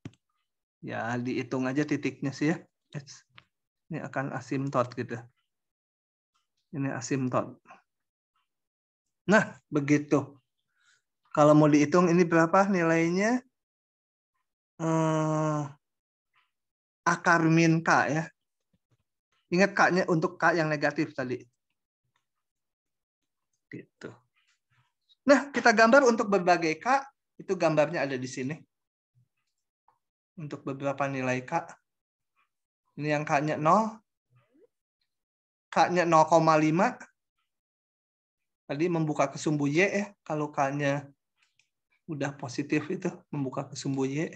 ya dihitung aja titiknya sih ya. Ini akan asimtot gitu. Ini asimtot. Nah, begitu. Kalau mau dihitung ini berapa nilainya? Akar min K ya. Ingat K-nya untuk K yang negatif tadi. Gitu. Nah, kita gambar untuk berbagai K. Itu gambarnya ada di sini. Untuk beberapa nilai K. Ini yang K-nya 0. K-nya 0,5. Tadi membuka ke sumbu Y ya. Kalau K-nya udah positif itu membuka ke sumbu Y.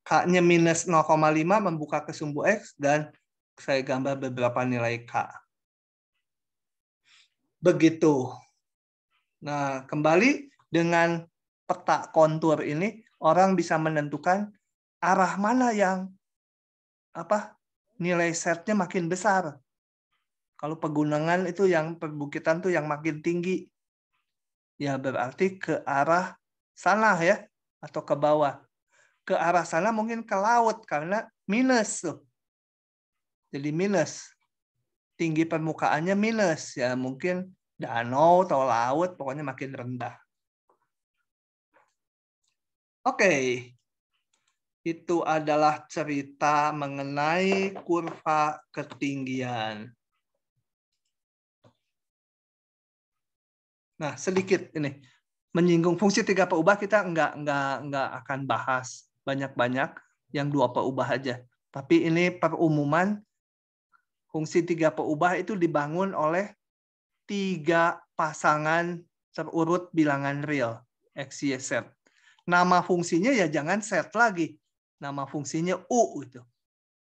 K-nya minus 0,5 membuka ke sumbu X. Dan saya gambar beberapa nilai K. Begitu. Nah, kembali dengan peta kontur ini, orang bisa menentukan arah mana yang nilai setnya makin besar. Kalau pegunungan itu yang perbukitan tuh yang makin tinggi. Ya berarti ke arah sana ya, atau ke bawah. Ke arah sana mungkin ke laut karena minus tuh. Jadi minus. Tinggi permukaannya minus. Ya mungkin danau atau laut, pokoknya makin rendah. Oke. Itu adalah cerita mengenai kurva ketinggian. Nah, sedikit ini menyinggung fungsi 3 perubah kita nggak akan bahas banyak-banyak, yang 2 perubah aja. Tapi ini perumuman fungsi 3 perubah itu dibangun oleh 3 pasangan terurut bilangan real X, Y, Z. Nama fungsinya ya jangan Z lagi. Nama fungsinya U gitu.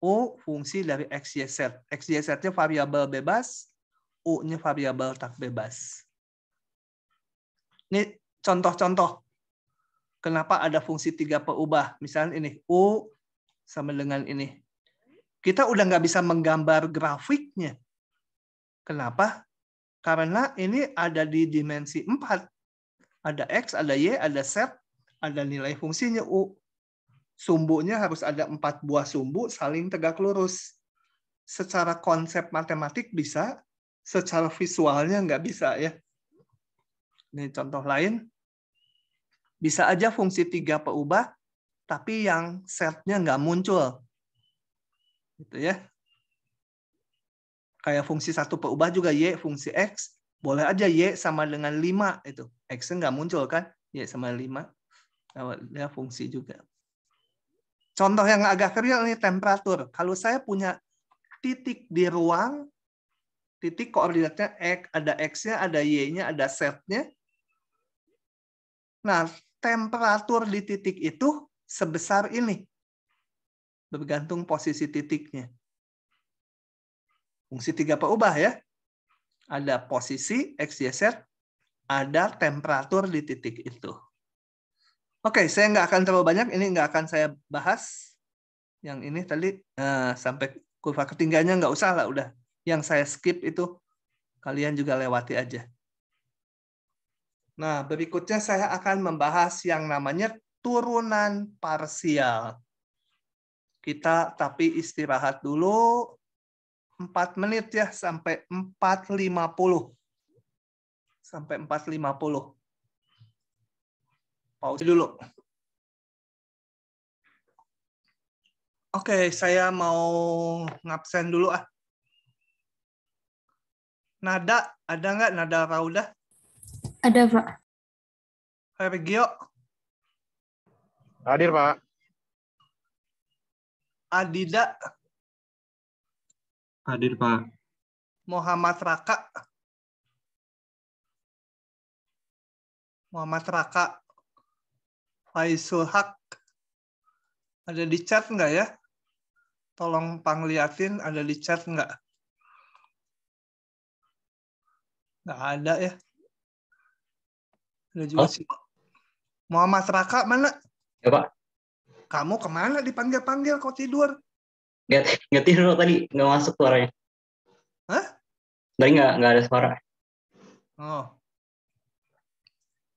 U fungsi dari X, Y, Z. X, Y, Z-nya variabel bebas, U-nya variabel tak bebas. Ini contoh-contoh. Kenapa ada fungsi 3 perubah. Misalnya ini, U sama dengan ini. Kita udah nggak bisa menggambar grafiknya. Kenapa? Karena ini ada di dimensi 4. Ada X, ada Y, ada Z, ada nilai fungsinya U. Sumbunya harus ada 4 buah sumbu saling tegak lurus. Secara konsep matematik bisa, secara visualnya nggak bisa ya. Ini contoh lain. Bisa aja fungsi 3 perubah tapi yang setnya nggak muncul. Gitu ya. Kayak fungsi 1 perubah juga Y, fungsi X, boleh aja Y sama dengan 5 itu. X-nya nggak muncul kan? Y sama 5. Dia fungsi juga. Contoh yang agak real nih, temperatur. Kalau saya punya titik di ruang, titik koordinatnya X, ada X-nya, ada Y-nya, ada Z-nya. Nah, temperatur di titik itu sebesar ini. Bergantung posisi titiknya. Fungsi 3 perubah ya. Ada posisi X, Y, Z, ada temperatur di titik itu. Oke, saya nggak akan terlalu banyak. Ini nggak akan saya bahas. Yang ini tadi sampai kurva ketinggiannya nggak usah lah. Udah. Yang saya skip itu kalian juga lewati aja. Nah, berikutnya saya akan membahas yang namanya turunan parsial. Kita tapi istirahat dulu 4 menit ya, sampai 4.50. Sampai 4.50. Pause dulu. Oke, saya mau ngabsen dulu ah. Nada, ada nggak Nada Raudah? Ada, Pak. Regio? Hadir, Pak. Adida? Hadir, Pak. Muhammad Raka? Muhammad Raka? Faisul Haq? Ada di chat nggak ya? Tolong pangliatin, ada di chat nggak? Nggak ada ya. Ada juga sih. Muhammad Raka mana? Ya, Pak. Kamu kemana dipanggil-panggil kok tidur? Nggak tidur tadi, nggak masuk suaranya. Hah? Tadi nggak ada suara. Oh.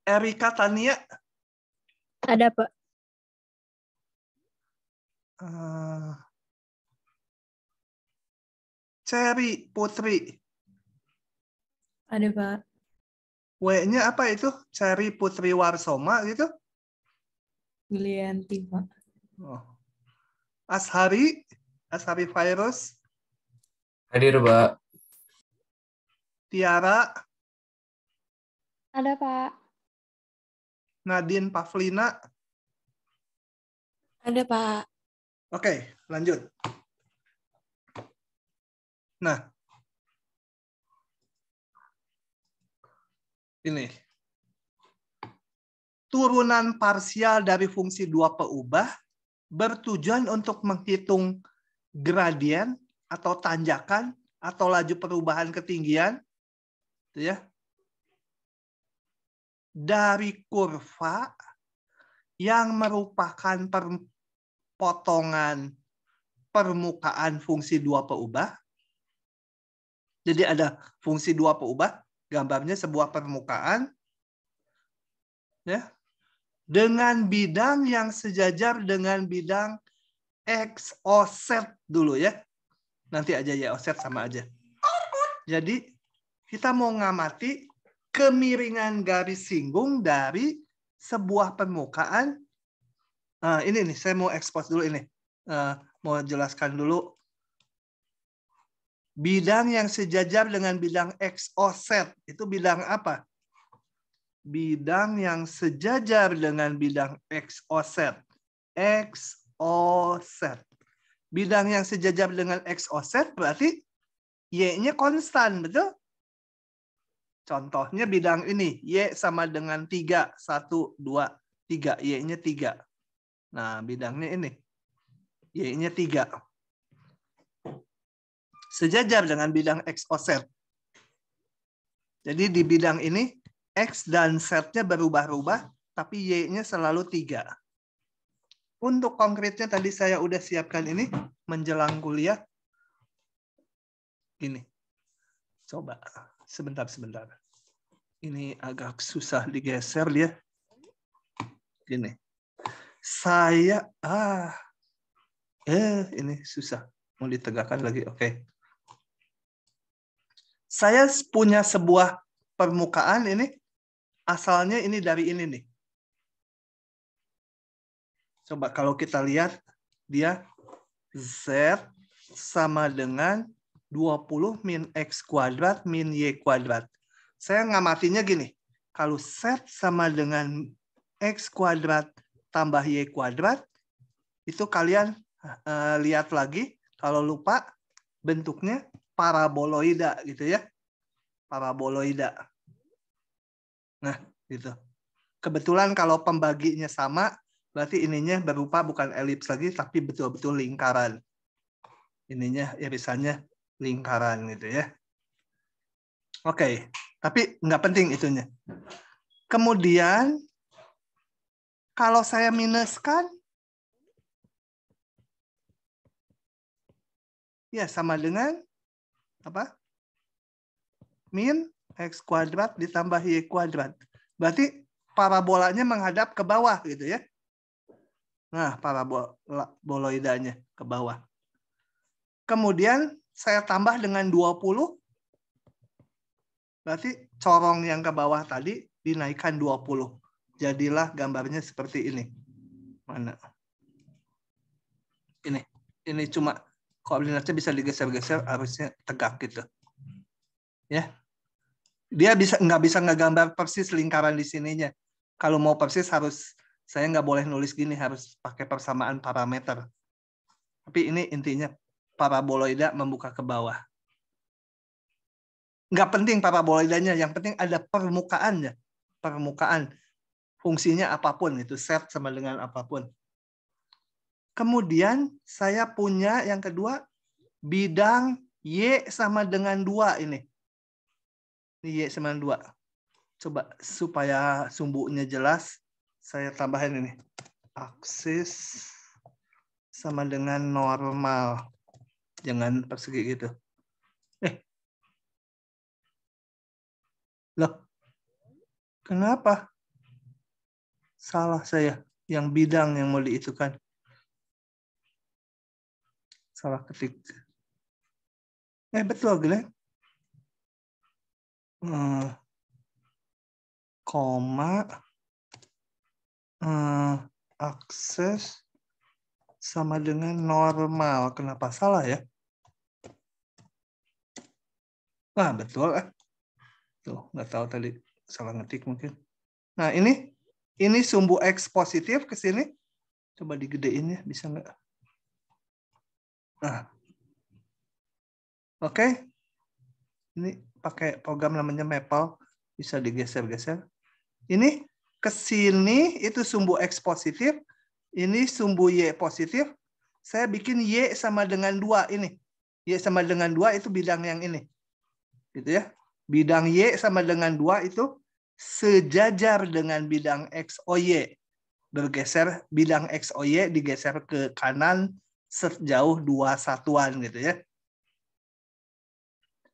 Erika Tania? Ada, Pak. Cherry Putri? Ada, Pak. W-nya apa itu? Cherry Putri Warsoma gitu? Yulianti, Pak. Oh. Ashari? Ashari Virus? Hadir, Pak. Tiara? Ada, Pak. Nadine Pavlina? Ada, Pak. Oke, lanjut. Nah, ini. Turunan parsial dari fungsi 2 perubah bertujuan untuk menghitung gradien atau tanjakan atau laju perubahan ketinggian ya, dari kurva yang merupakan potongan permukaan fungsi 2 perubah. Jadi ada fungsi 2 perubah, gambarnya sebuah permukaan ya, dengan bidang yang sejajar dengan bidang X offset dulu ya. Nanti aja Y offset sama aja. Jadi kita mau ngamati kemiringan garis singgung dari sebuah permukaan. Ini nih, saya mau expose dulu ini. Mau jelaskan dulu. Bidang yang sejajar dengan bidang X offset itu bidang apa? Bidang yang sejajar dengan bidang X offset. X offset. Bidang yang sejajar dengan X offset berarti Y-nya konstan, betul? Contohnya bidang ini, Y sama dengan 3, 1, 2, 3. Y-nya 3. Nah, bidangnya ini. Y-nya 3. Sejajar dengan bidang X offset. Jadi di bidang ini, X dan Z-nya berubah-ubah, tapi Y-nya selalu 3. Untuk konkretnya tadi saya udah siapkan ini, menjelang kuliah. Ini. Coba, sebentar. Ini agak susah digeser dia. Gini. Saya, ini susah. Mau ditegakkan lagi, oke. Saya punya sebuah permukaan ini, asalnya ini dari ini nih. Coba kalau kita lihat, dia Z sama dengan 20 min X kuadrat min Y kuadrat. Saya ngamatinya gini, kalau Z sama dengan X kuadrat tambah Y kuadrat, itu kalian lihat lagi, kalau lupa, bentuknya paraboloida gitu ya. Paraboloida. Nah, gitu. Kebetulan kalau pembaginya sama, berarti ininya berupa bukan elips lagi, tapi betul-betul lingkaran. Ininya irisannya lingkaran gitu ya. Oke, tapi nggak penting itunya. Kemudian, kalau saya minuskan, ya sama dengan apa? Min X kuadrat ditambah Y kuadrat. Berarti parabolanya menghadap ke bawah gitu ya. Nah, paraboloidanya ke bawah. Kemudian saya tambah dengan 20. Berarti corong yang ke bawah tadi dinaikkan 20. Jadilah gambarnya seperti ini. Mana? Ini cuma koordinatnya bisa digeser-geser, harusnya tegak gitu. Ya. Dia nggak bisa ngegambar persis lingkaran di sininya. Kalau mau persis saya nggak boleh nulis gini, harus pakai persamaan parameter. Tapi ini intinya paraboloida membuka ke bawah. Nggak penting paraboloidanya, yang penting ada permukaannya. Permukaan. Fungsinya apapun, itu set sama dengan apapun. Kemudian saya punya yang kedua, bidang Y sama dengan 2 ini. Ini Y sama 2. Coba supaya sumbunya jelas, saya tambahin ini. Aksis sama dengan normal. Jangan persegi gitu. Loh, kenapa? Salah saya. Yang bidang yang mau diitukan. Salah ketik. Betul, Glenn. Koma. Akses sama dengan normal. Kenapa salah ya? Wah, betul. Tuh, nggak tahu tadi salah ngetik mungkin. Nah, ini sumbu X positif ke sini. Coba digedein ya, bisa nggak? Nah. Oke. Ini pakai program namanya Maple, bisa digeser-geser. Ini ke sini itu sumbu X positif, ini sumbu Y positif. Saya bikin Y sama dengan 2 ini. Y sama dengan 2 itu bidang yang ini. Gitu ya. Bidang Y sama dengan 2 itu sejajar dengan bidang XOY. Bergeser, bidang XOY digeser ke kanan sejauh 2 satuan gitu ya.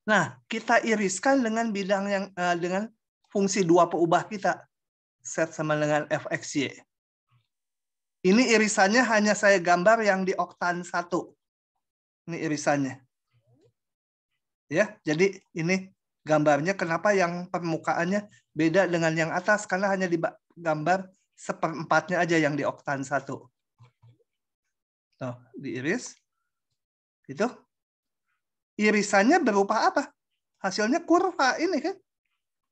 Nah, kita iriskan dengan bidang yang dengan fungsi 2 peubah kita. Z sama dengan fxy. Ini irisannya hanya saya gambar yang di oktan 1. Ini irisannya. Ya, jadi ini gambarnya kenapa yang permukaannya beda dengan yang atas, karena hanya digambar seperempatnya aja yang di oktan 1. Tuh, diiris. Gitu. Irisannya berupa apa? Hasilnya kurva ini kan.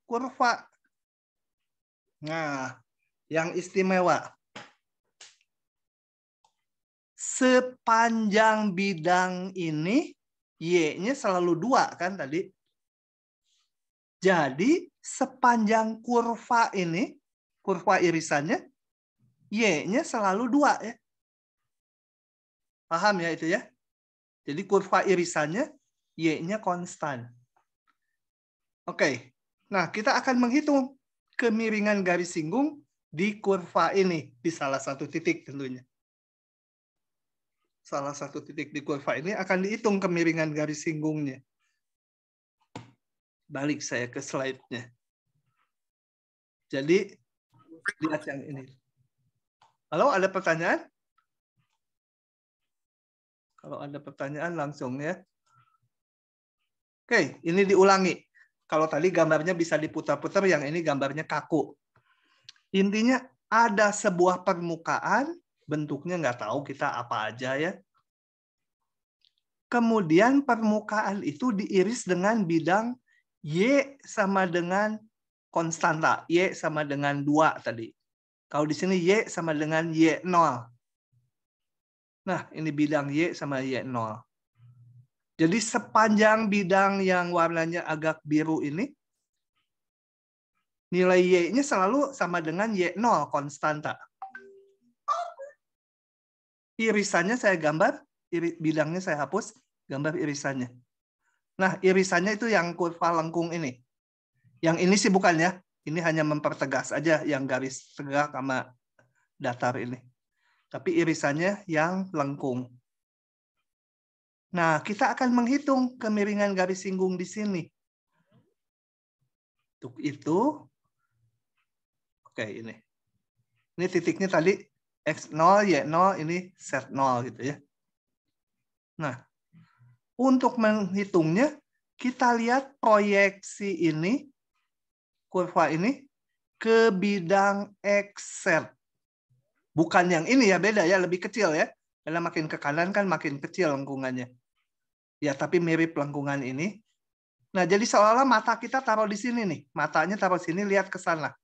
Kurva. Nah, yang istimewa. Sepanjang bidang ini, Y-nya selalu 2 kan tadi. Jadi, sepanjang kurva ini, kurva irisannya, Y-nya selalu 2 ya. Paham ya itu ya? Jadi kurva irisannya, Y-nya konstan. Oke. Nah, kita akan menghitung kemiringan garis singgung di kurva ini. Di salah satu titik tentunya. Salah satu titik di kurva ini akan dihitung kemiringan garis singgungnya. Balik saya ke slide-nya. Jadi, lihat yang ini. Halo, ada pertanyaan? Kalau ada pertanyaan langsung ya. Oke, ini diulangi. Kalau tadi gambarnya bisa diputar-putar, yang ini gambarnya kaku. Intinya ada sebuah permukaan bentuknya nggak tahu kita apa aja ya. Kemudian permukaan itu diiris dengan bidang Y sama dengan konstanta. Y sama dengan 2 tadi. Kalau di sini Y sama dengan Y0. Nah, ini bidang Y sama Y0. Jadi sepanjang bidang yang warnanya agak biru ini, nilai Y-nya selalu sama dengan Y0 konstanta. Irisannya saya gambar, bidangnya saya hapus, gambar irisannya. Nah, irisannya itu yang kurva lengkung ini. Yang ini sih bukan ya, ini hanya mempertegas aja yang garis tegak sama datar ini. Tapi irisannya yang lengkung. Nah, kita akan menghitung kemiringan garis singgung di sini. Untuk itu, oke ini. Ini titiknya tadi X0, Y0, ini Z0 gitu ya. Nah, untuk menghitungnya, kita lihat proyeksi ini, kurva ini, ke bidang XZ. Bukan yang ini ya, beda ya, lebih kecil ya. Karena makin ke kanan kan makin kecil lengkungannya. Ya, tapi mirip lengkungan ini. Nah, jadi seolah-olah mata kita taruh di sini nih. Matanya taruh sini, lihat ke sana.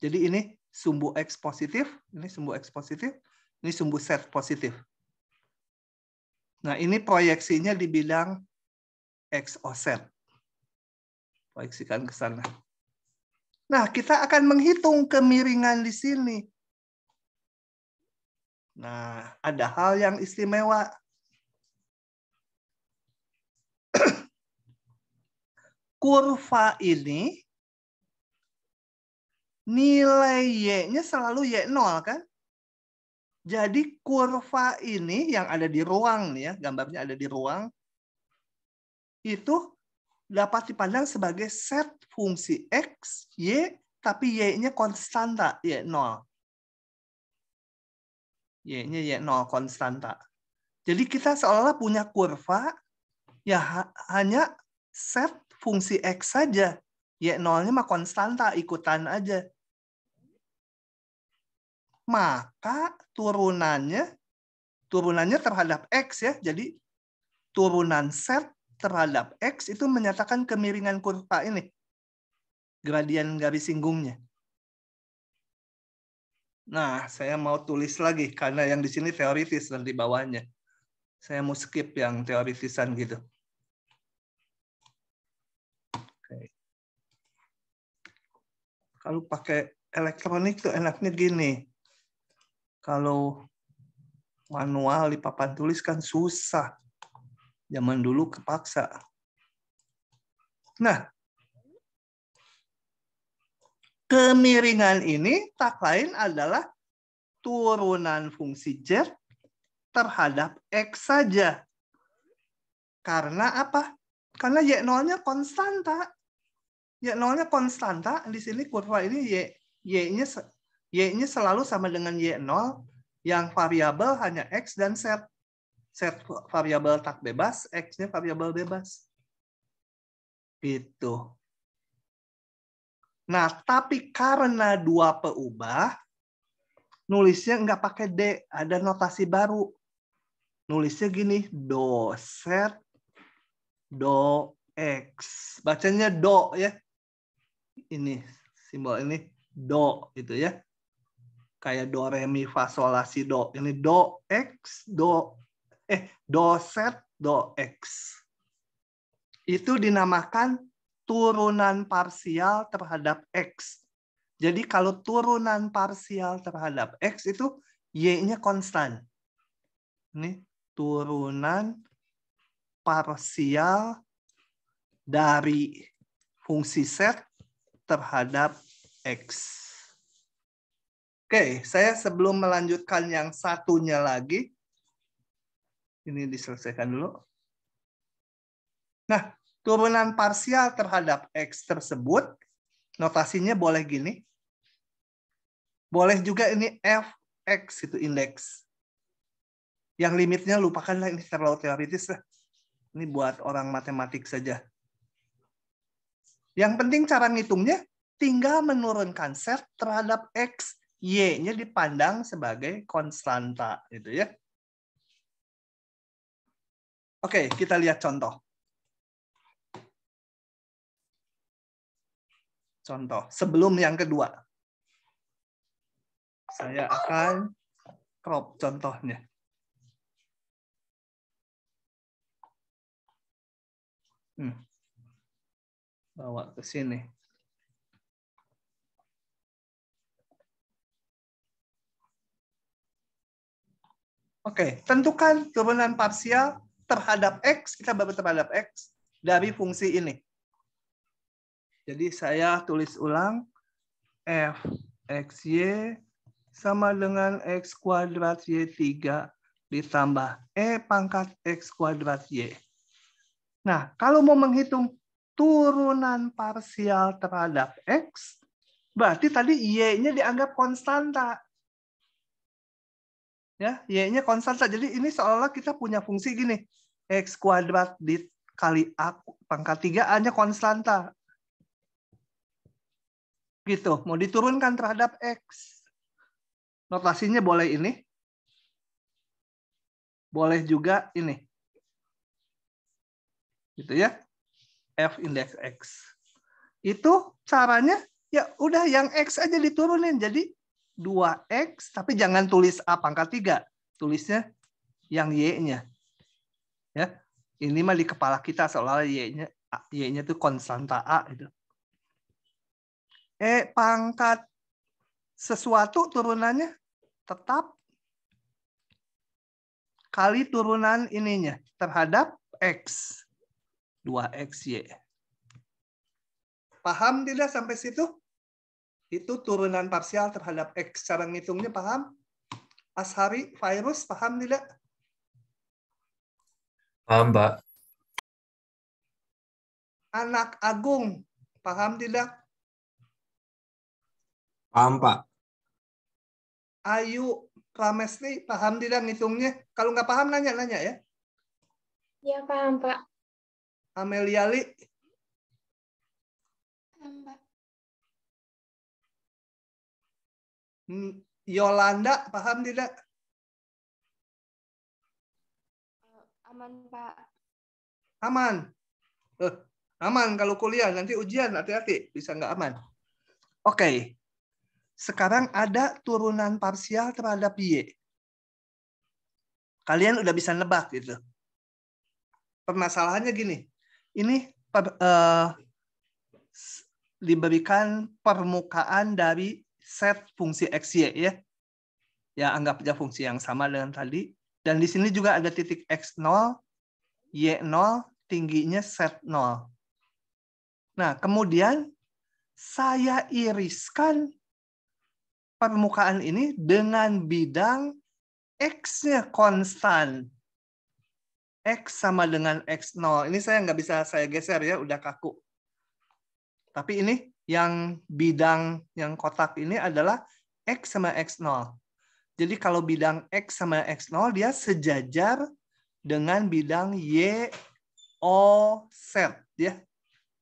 Jadi ini sumbu X positif, ini sumbu X positif, ini sumbu Z positif. Nah, ini proyeksinya di bidang XOZ. Proyeksikan ke sana. Nah, kita akan menghitung kemiringan di sini. Nah, ada hal yang istimewa. Kurva ini nilai Y-nya selalu Y0 kan? Jadi kurva ini yang ada di ruang nih ya, gambarnya ada di ruang, itu dapat dipandang sebagai set fungsi X, Y, tapi Y-nya konstanta, Y0. Y-nya Y0 konstanta. Jadi kita seolah-olah punya kurva ya hanya set fungsi X saja. Y0-nya mah konstanta, ikutan aja. Maka turunannya terhadap X ya. Jadi turunan set terhadap X itu menyatakan kemiringan kurva ini. Gradien garis singgungnya. Nah, saya mau tulis lagi karena yang di sini teoritis dan di bawahnya. Saya mau skip yang teoritisan gitu. Oke. Kalau pakai elektronik tuh enaknya gini. Kalau manual di papan tulis kan susah. Zaman dulu kepaksa. Nah, kemiringan ini tak lain adalah turunan fungsi Z terhadap X saja. Karena apa? Karena Y0-nya konstanta. Y0-nya konstanta, di sini kurva ini Y-nya selalu sama dengan Y0, yang variabel hanya X dan Z. Z variabel tak bebas, X-nya variabel bebas. Gitu. Nah, tapi karena dua peubah, nulisnya nggak pakai D, ada notasi baru. Nulisnya gini, do Z, do X. Bacanya do ya. Ini simbol ini do gitu ya. Kayak do re mi fa sol la si do. Ini do X, do Z, do X. Itu dinamakan turunan parsial terhadap X. Jadi kalau turunan parsial terhadap X itu Y-nya konstan. Ini turunan parsial dari fungsi Z terhadap X. Oke, saya sebelum melanjutkan yang satunya lagi, ini diselesaikan dulu. Nah, turunan parsial terhadap X tersebut, notasinya boleh gini. Boleh juga ini Fx, itu indeks. Yang limitnya lupakanlah, ini terlalu teoritis lah. Ini buat orang matematik saja. Yang penting cara ngitungnya tinggal menurunkan Z terhadap X Y-nya dipandang sebagai konstanta, gitu ya. Oke, kita lihat contoh. Contoh, sebelum yang kedua. Saya akan crop contohnya. Bawa ke sini. Oke, tentukan turunan parsial terhadap X, kita baru terhadap X, dari fungsi ini. Jadi saya tulis ulang, f(xy) sama dengan x kuadrat y3 ditambah e pangkat x kuadrat y. Nah, kalau mau menghitung turunan parsial terhadap x, berarti tadi y-nya dianggap konstanta. Ya, y-nya konstanta. Jadi ini seolah-olah kita punya fungsi gini. X kuadrat dikali A pangkat 3, A-nya konstanta. Gitu, mau diturunkan terhadap X. Notasinya boleh ini. Boleh juga ini. Gitu ya. F indeks X. Itu caranya, ya udah yang X aja diturunin. Jadi 2X, tapi jangan tulis A pangkat 3. Tulisnya yang Y-nya. Ya, ini mah di kepala kita seolah-olah Y-nya itu konstanta A. Itu. E pangkat sesuatu turunannya tetap kali turunan ininya terhadap X. 2XY. Paham tidak sampai situ? Itu turunan parsial terhadap X. Cara ngitungnya paham? Ashari, Virus, paham tidak? Paham, Pak. Anak Agung, paham tidak? Paham, Pak. Ayu, Ramesli, paham tidak ngitungnya? Kalau nggak paham, nanya-nanya ya. Ya, paham, Pak. Ameliali, Paham, Pak. Yolanda, paham tidak? Aman, Pak. Aman. Aman kalau kuliah, nanti ujian, hati-hati. Bisa nggak aman. Oke. Sekarang ada turunan parsial terhadap Y. Kalian udah bisa nebak gitu. Permasalahannya gini. Ini diberikan permukaan dari set fungsi XY ya. Ya, anggap aja fungsi yang sama dengan tadi. Dan di sini juga ada titik X0, Y0, tingginya set 0. Nah, kemudian saya iriskan permukaan ini dengan bidang X-nya konstan. X sama dengan X0. Ini saya nggak bisa saya geser ya, udah kaku. Tapi ini yang bidang yang kotak ini adalah X sama X0. Jadi kalau bidang X sama X0 dia sejajar dengan bidang Y, O, Z. Ya.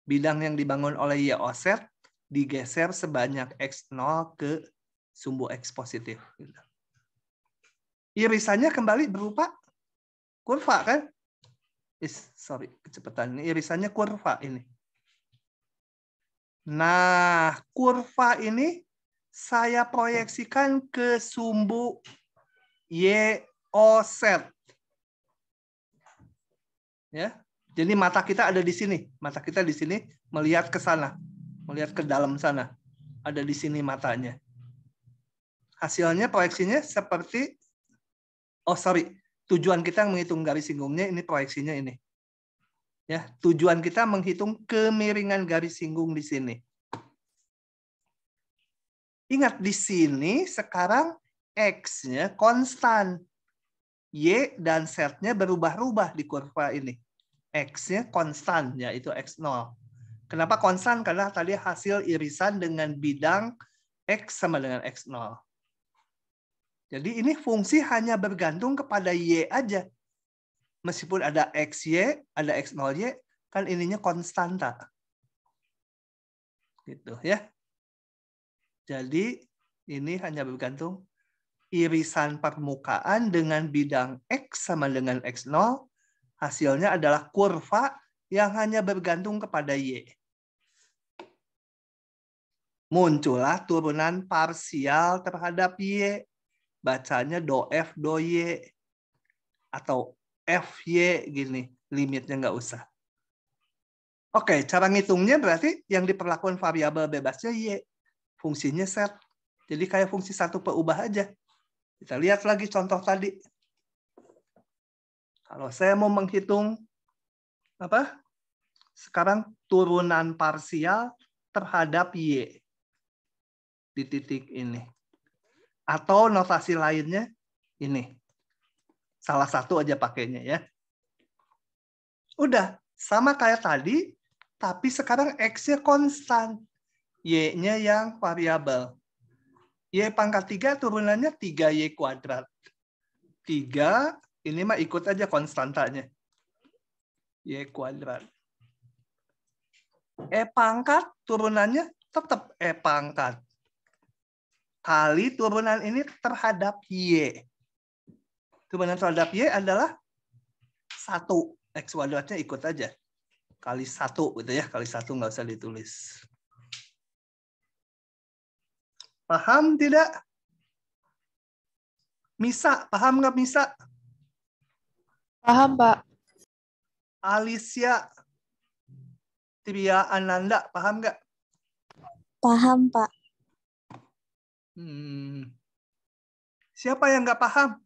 Bidang yang dibangun oleh Y, O, Z digeser sebanyak X0 ke sumbu X positif. Irisannya kembali berupa kurva kan? Sorry, kecepatan. Ini irisannya kurva ini. Nah, kurva ini saya proyeksikan ke sumbu Y, O, Z. Ya. Jadi mata kita ada di sini. Mata kita di sini melihat ke sana. Melihat ke dalam sana. Ada di sini matanya. Hasilnya proyeksinya seperti tujuan kita menghitung garis singgungnya ini proyeksinya ini. Ya, tujuan kita menghitung kemiringan garis singgung di sini. Ingat di sini sekarang X-nya konstan. Y dan Z-nya berubah-ubah di kurva ini. X-nya konstan, yaitu X0. Kenapa konstan? Karena tadi hasil irisan dengan bidang X sama dengan X0. Jadi ini fungsi hanya bergantung kepada Y aja. Meskipun ada XY, ada X0Y, kan ininya konstanta. Gitu ya. Jadi Ini hanya bergantung irisan permukaan dengan bidang X sama dengan X0. Hasilnya adalah kurva yang hanya bergantung kepada Y. Muncullah turunan parsial terhadap Y. Bacanya do F, do Y. Atau FY gini. Limitnya nggak usah. Oke, cara ngitungnya berarti yang diperlakukan variabel bebasnya Y. Fungsinya set. Jadi kayak fungsi satu perubah aja. Kita lihat lagi contoh tadi. Kalau saya mau menghitung apa? Sekarang turunan parsial terhadap Y di titik ini. Atau notasi lainnya ini. Salah satu aja pakainya ya. Udah, sama kayak tadi, tapi sekarang X-nya konstan. Y-nya yang variabel. Y pangkat 3 turunannya 3Y kuadrat. 3, ini mah ikut aja konstantanya. Y kuadrat. E pangkat turunannya tetap E pangkat. Kali turunan ini terhadap Y. Turunan terhadap Y adalah 1. X kuadratnya ikut aja. Kali 1 gitu ya. Kali 1 nggak usah ditulis. Paham tidak? Misa, paham nggak Misa? Paham, Pak. Alicia, Tibia Ananda, paham nggak? Paham, Pak. Siapa yang nggak paham?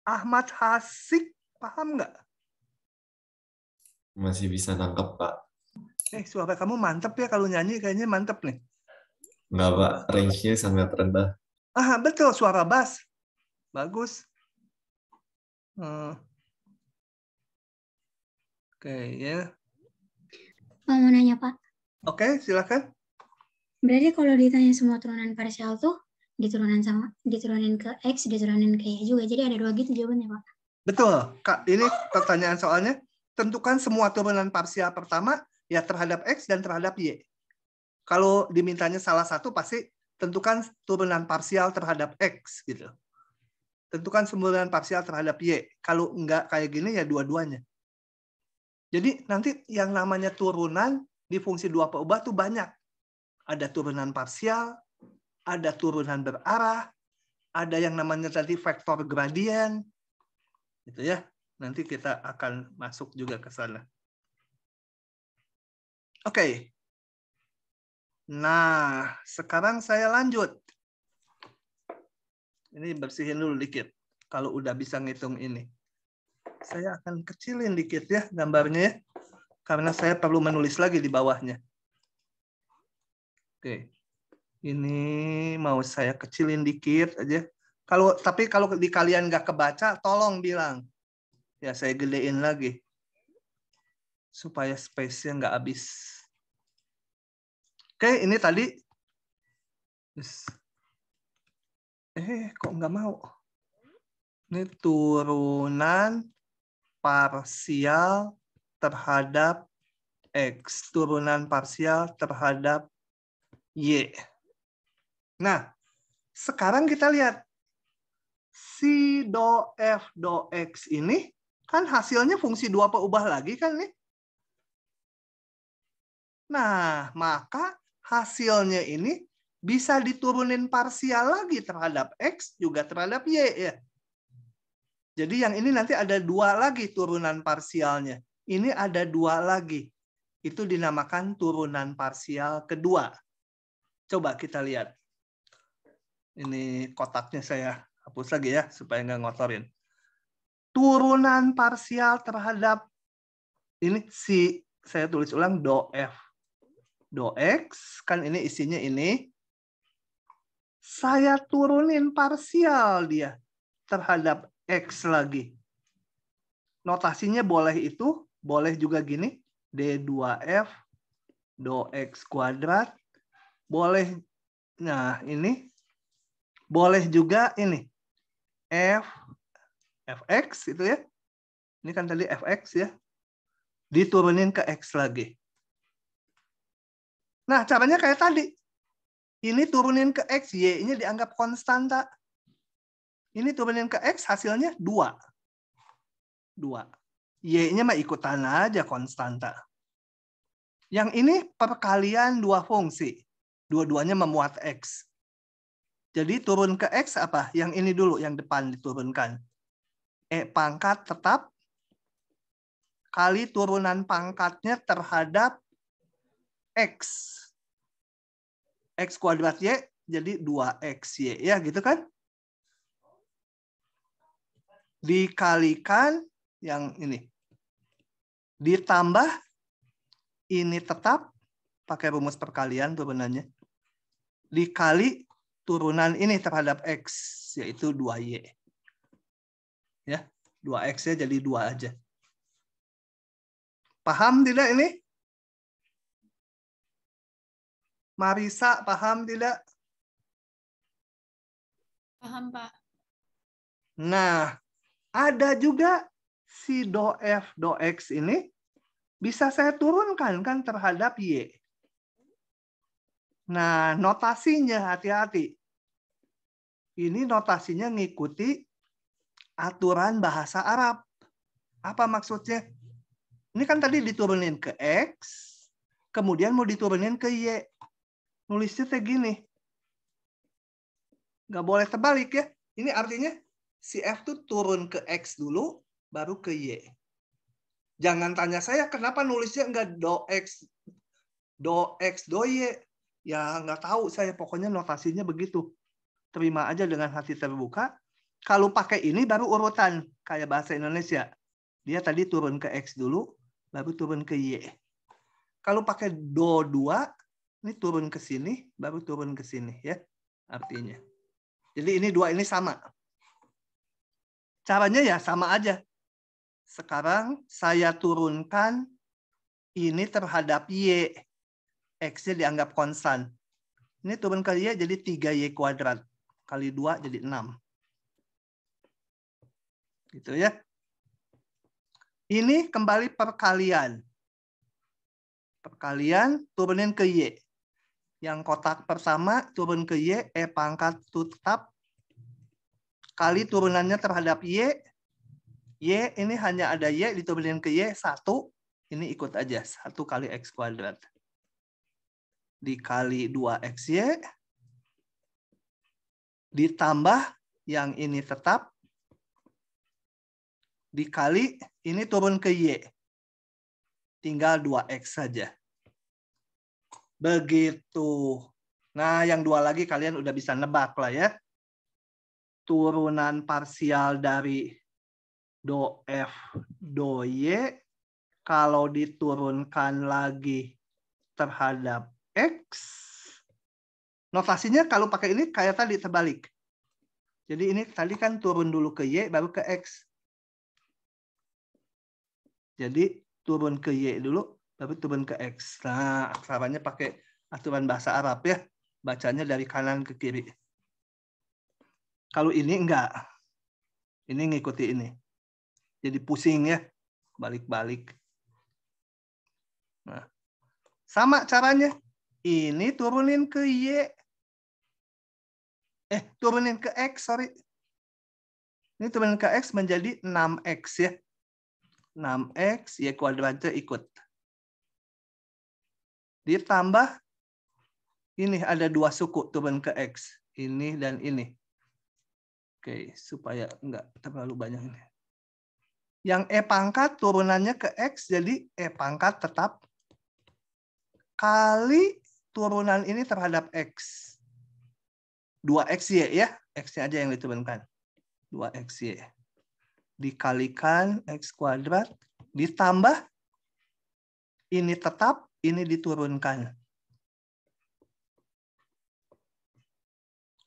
Ahmad Hasik, paham nggak? Masih bisa nangkep, Pak. Suara kamu mantep ya kalau nyanyi, kayaknya mantep nih. Enggak, Pak. Range-nya sangat rendah. Betul, suara bass. Bagus. Oke, ya. Pak, mau nanya, Pak. Oke, silakan. Berarti kalau ditanya semua turunan parsial tuh diturunin ke X, diturunin ke Y juga. Jadi ada 2 gitu jawabannya, Pak. Betul, Kak. Ini pertanyaan soalnya. Tentukan semua turunan parsial pertama ya terhadap X dan terhadap Y. Kalau dimintanya salah satu, pasti tentukan turunan parsial terhadap X gitu. Tentukan turunan parsial terhadap Y. Kalau enggak kayak gini ya dua-duanya. Jadi nanti yang namanya turunan di fungsi 2 perubah tuh banyak. Ada turunan parsial, ada turunan berarah, ada yang namanya tadi vektor gradien. Gitu ya. Nanti kita akan masuk juga ke sana. Oke. Nah, sekarang saya lanjut. Ini bersihin dulu dikit. Kalau udah bisa ngitung ini. Saya akan kecilin dikit ya gambarnya ya. Karena saya perlu menulis lagi di bawahnya. Oke. Ini mau saya kecilin dikit aja. Tapi kalau di kalian nggak kebaca, tolong bilang. Ya, saya gedein lagi. Supaya space-nya nggak habis. Oke, ini tadi. Kok nggak mau? Ini turunan parsial terhadap X. Turunan parsial terhadap Y. Nah, sekarang kita lihat. Si do F do X ini kan hasilnya fungsi 2 perubah lagi kan nih. Nah, maka hasilnya ini bisa diturunin parsial lagi terhadap X juga terhadap Y ya. Jadi yang ini nanti ada 2 lagi turunan parsialnya. Ini ada 2 lagi. Itu dinamakan turunan parsial kedua. Coba kita lihat. Ini kotaknya saya hapus lagi ya, supaya nggak ngotorin. Turunan parsial terhadap, ini saya tulis ulang, do F. Do X, kan ini isinya ini. Saya turunin parsial dia terhadap X lagi. Notasinya boleh itu, boleh juga gini. D2F, do X kuadrat. Boleh, nah ini. Boleh juga ini. Fx itu ya. Ini kan tadi Fx ya. Diturunin ke X lagi. Nah, caranya kayak tadi. Ini turunin ke X, Y-nya dianggap konstan, tak? Ini turunin ke X, hasilnya 2. 2. Y-nya mah ikutan aja konstan, tak? Yang ini perkalian dua fungsi. Dua-duanya memuat X. Jadi turun ke X apa? Yang ini dulu, yang depan diturunkan. E pangkat tetap kali turunan pangkatnya terhadap X. X kuadrat Y jadi 2XY. Ya gitu kan? Dikalikan yang ini. Ditambah ini tetap pakai rumus perkalian turunannya. Dikali turunan ini terhadap X, yaitu 2Y. Ya, 2X-nya jadi 2 aja. Paham tidak ini? Marisa, paham tidak? Paham, Pak. Nah, ada juga si do F, do X ini bisa saya turunkan kan terhadap Y. Nah, notasinya hati-hati. Ini notasinya ngikuti aturan bahasa Arab. Apa maksudnya? Ini kan tadi diturunin ke X, kemudian mau diturunin ke Y. Nulisnya kayak gini. Nggak boleh terbalik ya. Ini artinya si F tuh turun ke X dulu, baru ke Y. Jangan tanya saya kenapa nulisnya nggak do X, do Y. Ya nggak tahu saya, pokoknya notasinya begitu. Terima aja dengan hati terbuka. Kalau pakai ini baru urutan, kayak bahasa Indonesia. Dia tadi turun ke X dulu, baru turun ke Y. Kalau pakai do 2, ini turun ke sini, baru turun ke sini ya artinya. Jadi ini dua ini sama. Caranya ya sama aja. Sekarang saya turunkan ini terhadap Y. X-nya dianggap konstan. Ini turun ke Y jadi 3Y kuadrat. Kali 2 jadi 6. Gitu ya. Ini kembali perkalian. Perkalian turunin ke Y. Yang kotak pertama turun ke Y, E pangkat tetap. Kali turunannya terhadap Y. Y ini hanya ada Y, diturunin ke Y, 1. Ini ikut aja, 1 kali X kuadrat. Dikali 2XY. Ditambah yang ini tetap. Dikali ini turun ke Y. Tinggal 2X saja. Begitu. Nah, yang dua lagi kalian udah bisa nebak lah ya. Turunan parsial dari do F, do Y, kalau diturunkan lagi terhadap X, notasinya kalau pakai ini kayak tadi terbalik. Jadi ini tadi kan turun dulu ke Y, baru ke X. Jadi turun ke Y dulu, baru turun ke X. Nah, caranya pakai aturan bahasa Arab ya. Bacanya dari kanan ke kiri. Kalau ini enggak. Ini ngikuti ini. Jadi pusing ya. Balik-balik. Nah, sama caranya. Ini turunin ke Y. Turunin ke X, sorry. Ini turunin ke X menjadi 6X ya. 6X, Y kuadratnya ikut. Ditambah, ini ada 2 suku turun ke X. Ini dan ini. Oke, supaya enggak terlalu banyak ini. Yang E pangkat turunannya ke X, jadi E pangkat tetap. Kali turunan ini terhadap X. 2XY ya. X-nya aja yang diturunkan. 2XY. Dikalikan X kuadrat. Ditambah. Ini tetap, ini diturunkan.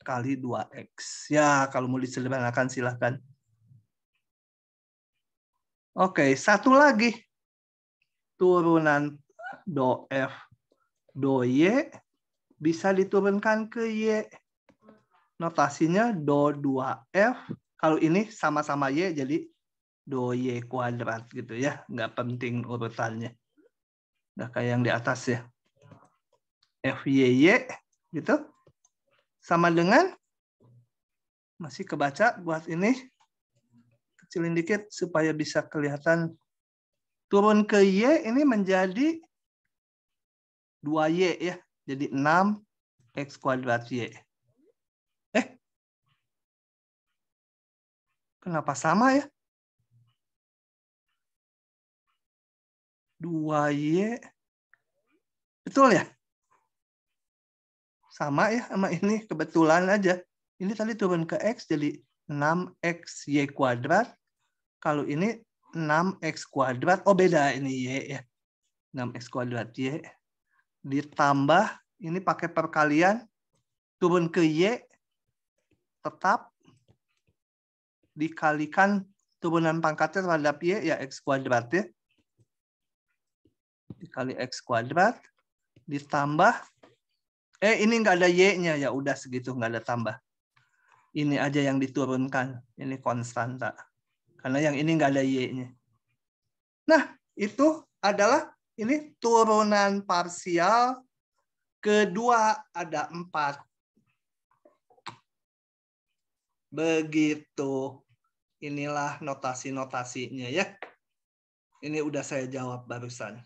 Kali 2X. Ya, kalau mau disederhanakan silahkan. Oke, satu lagi. Turunan do F, do Y bisa diturunkan ke Y. Notasinya do 2F. Kalau ini sama-sama Y jadi do Y kuadrat gitu ya. Nggak penting urutannya. Udah kayak yang di atas ya. FYY gitu. sama dengan, masih kebaca buat ini, kecilin dikit supaya bisa kelihatan. Turun ke Y ini menjadi 2Y ya. Jadi 6X kuadrat Y. Kenapa sama ya? 2Y. Betul ya? Sama ya sama ini. Kebetulan aja. Ini tadi turun ke X jadi 6XY kuadrat. Kalau ini 6X kuadrat. Oh beda ini Y ya. 6X kuadrat Y. Ditambah. Ini pakai perkalian. Turun ke Y. Tetap. Dikalikan turunan pangkatnya terhadap Y. Ya X kuadrat ya. Dikali X kuadrat. Ditambah. Ini nggak ada Y-nya. Ya udah segitu. Nggak ada tambah. Ini aja yang diturunkan. Ini konstanta. Karena yang ini nggak ada Y-nya. Nah, itu adalah ini turunan parsial kedua ada 4. Begitu. Inilah notasi-notasinya ya. Ini udah saya jawab barusan.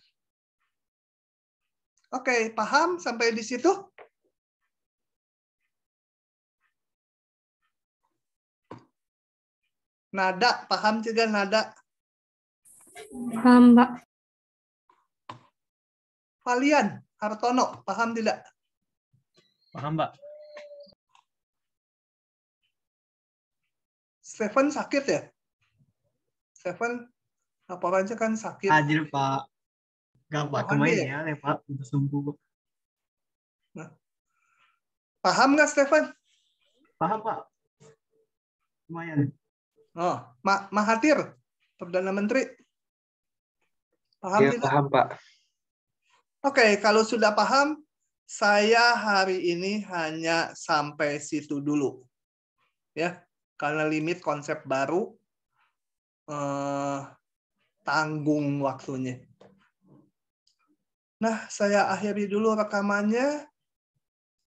Oke, paham sampai di situ? Nada, paham juga nada? Paham, Pak. Kalian, Hartono, paham tidak? Paham, Pak. Stephen sakit ya? Stephen, apa aja kan sakit. Hadir, Pak. Gak, Pak. Kemarin ya, Pak. Udah sembuh. Nah. Paham nggak, Stephen? Paham, Pak. Lumayan. Oh, Mahathir, Perdana Menteri. Paham Ya, tidak? paham, Pak. Oke, kalau sudah paham, saya hari ini hanya sampai situ dulu. Ya, karena limit konsep baru, tanggung waktunya. Nah, saya akhiri dulu rekamannya.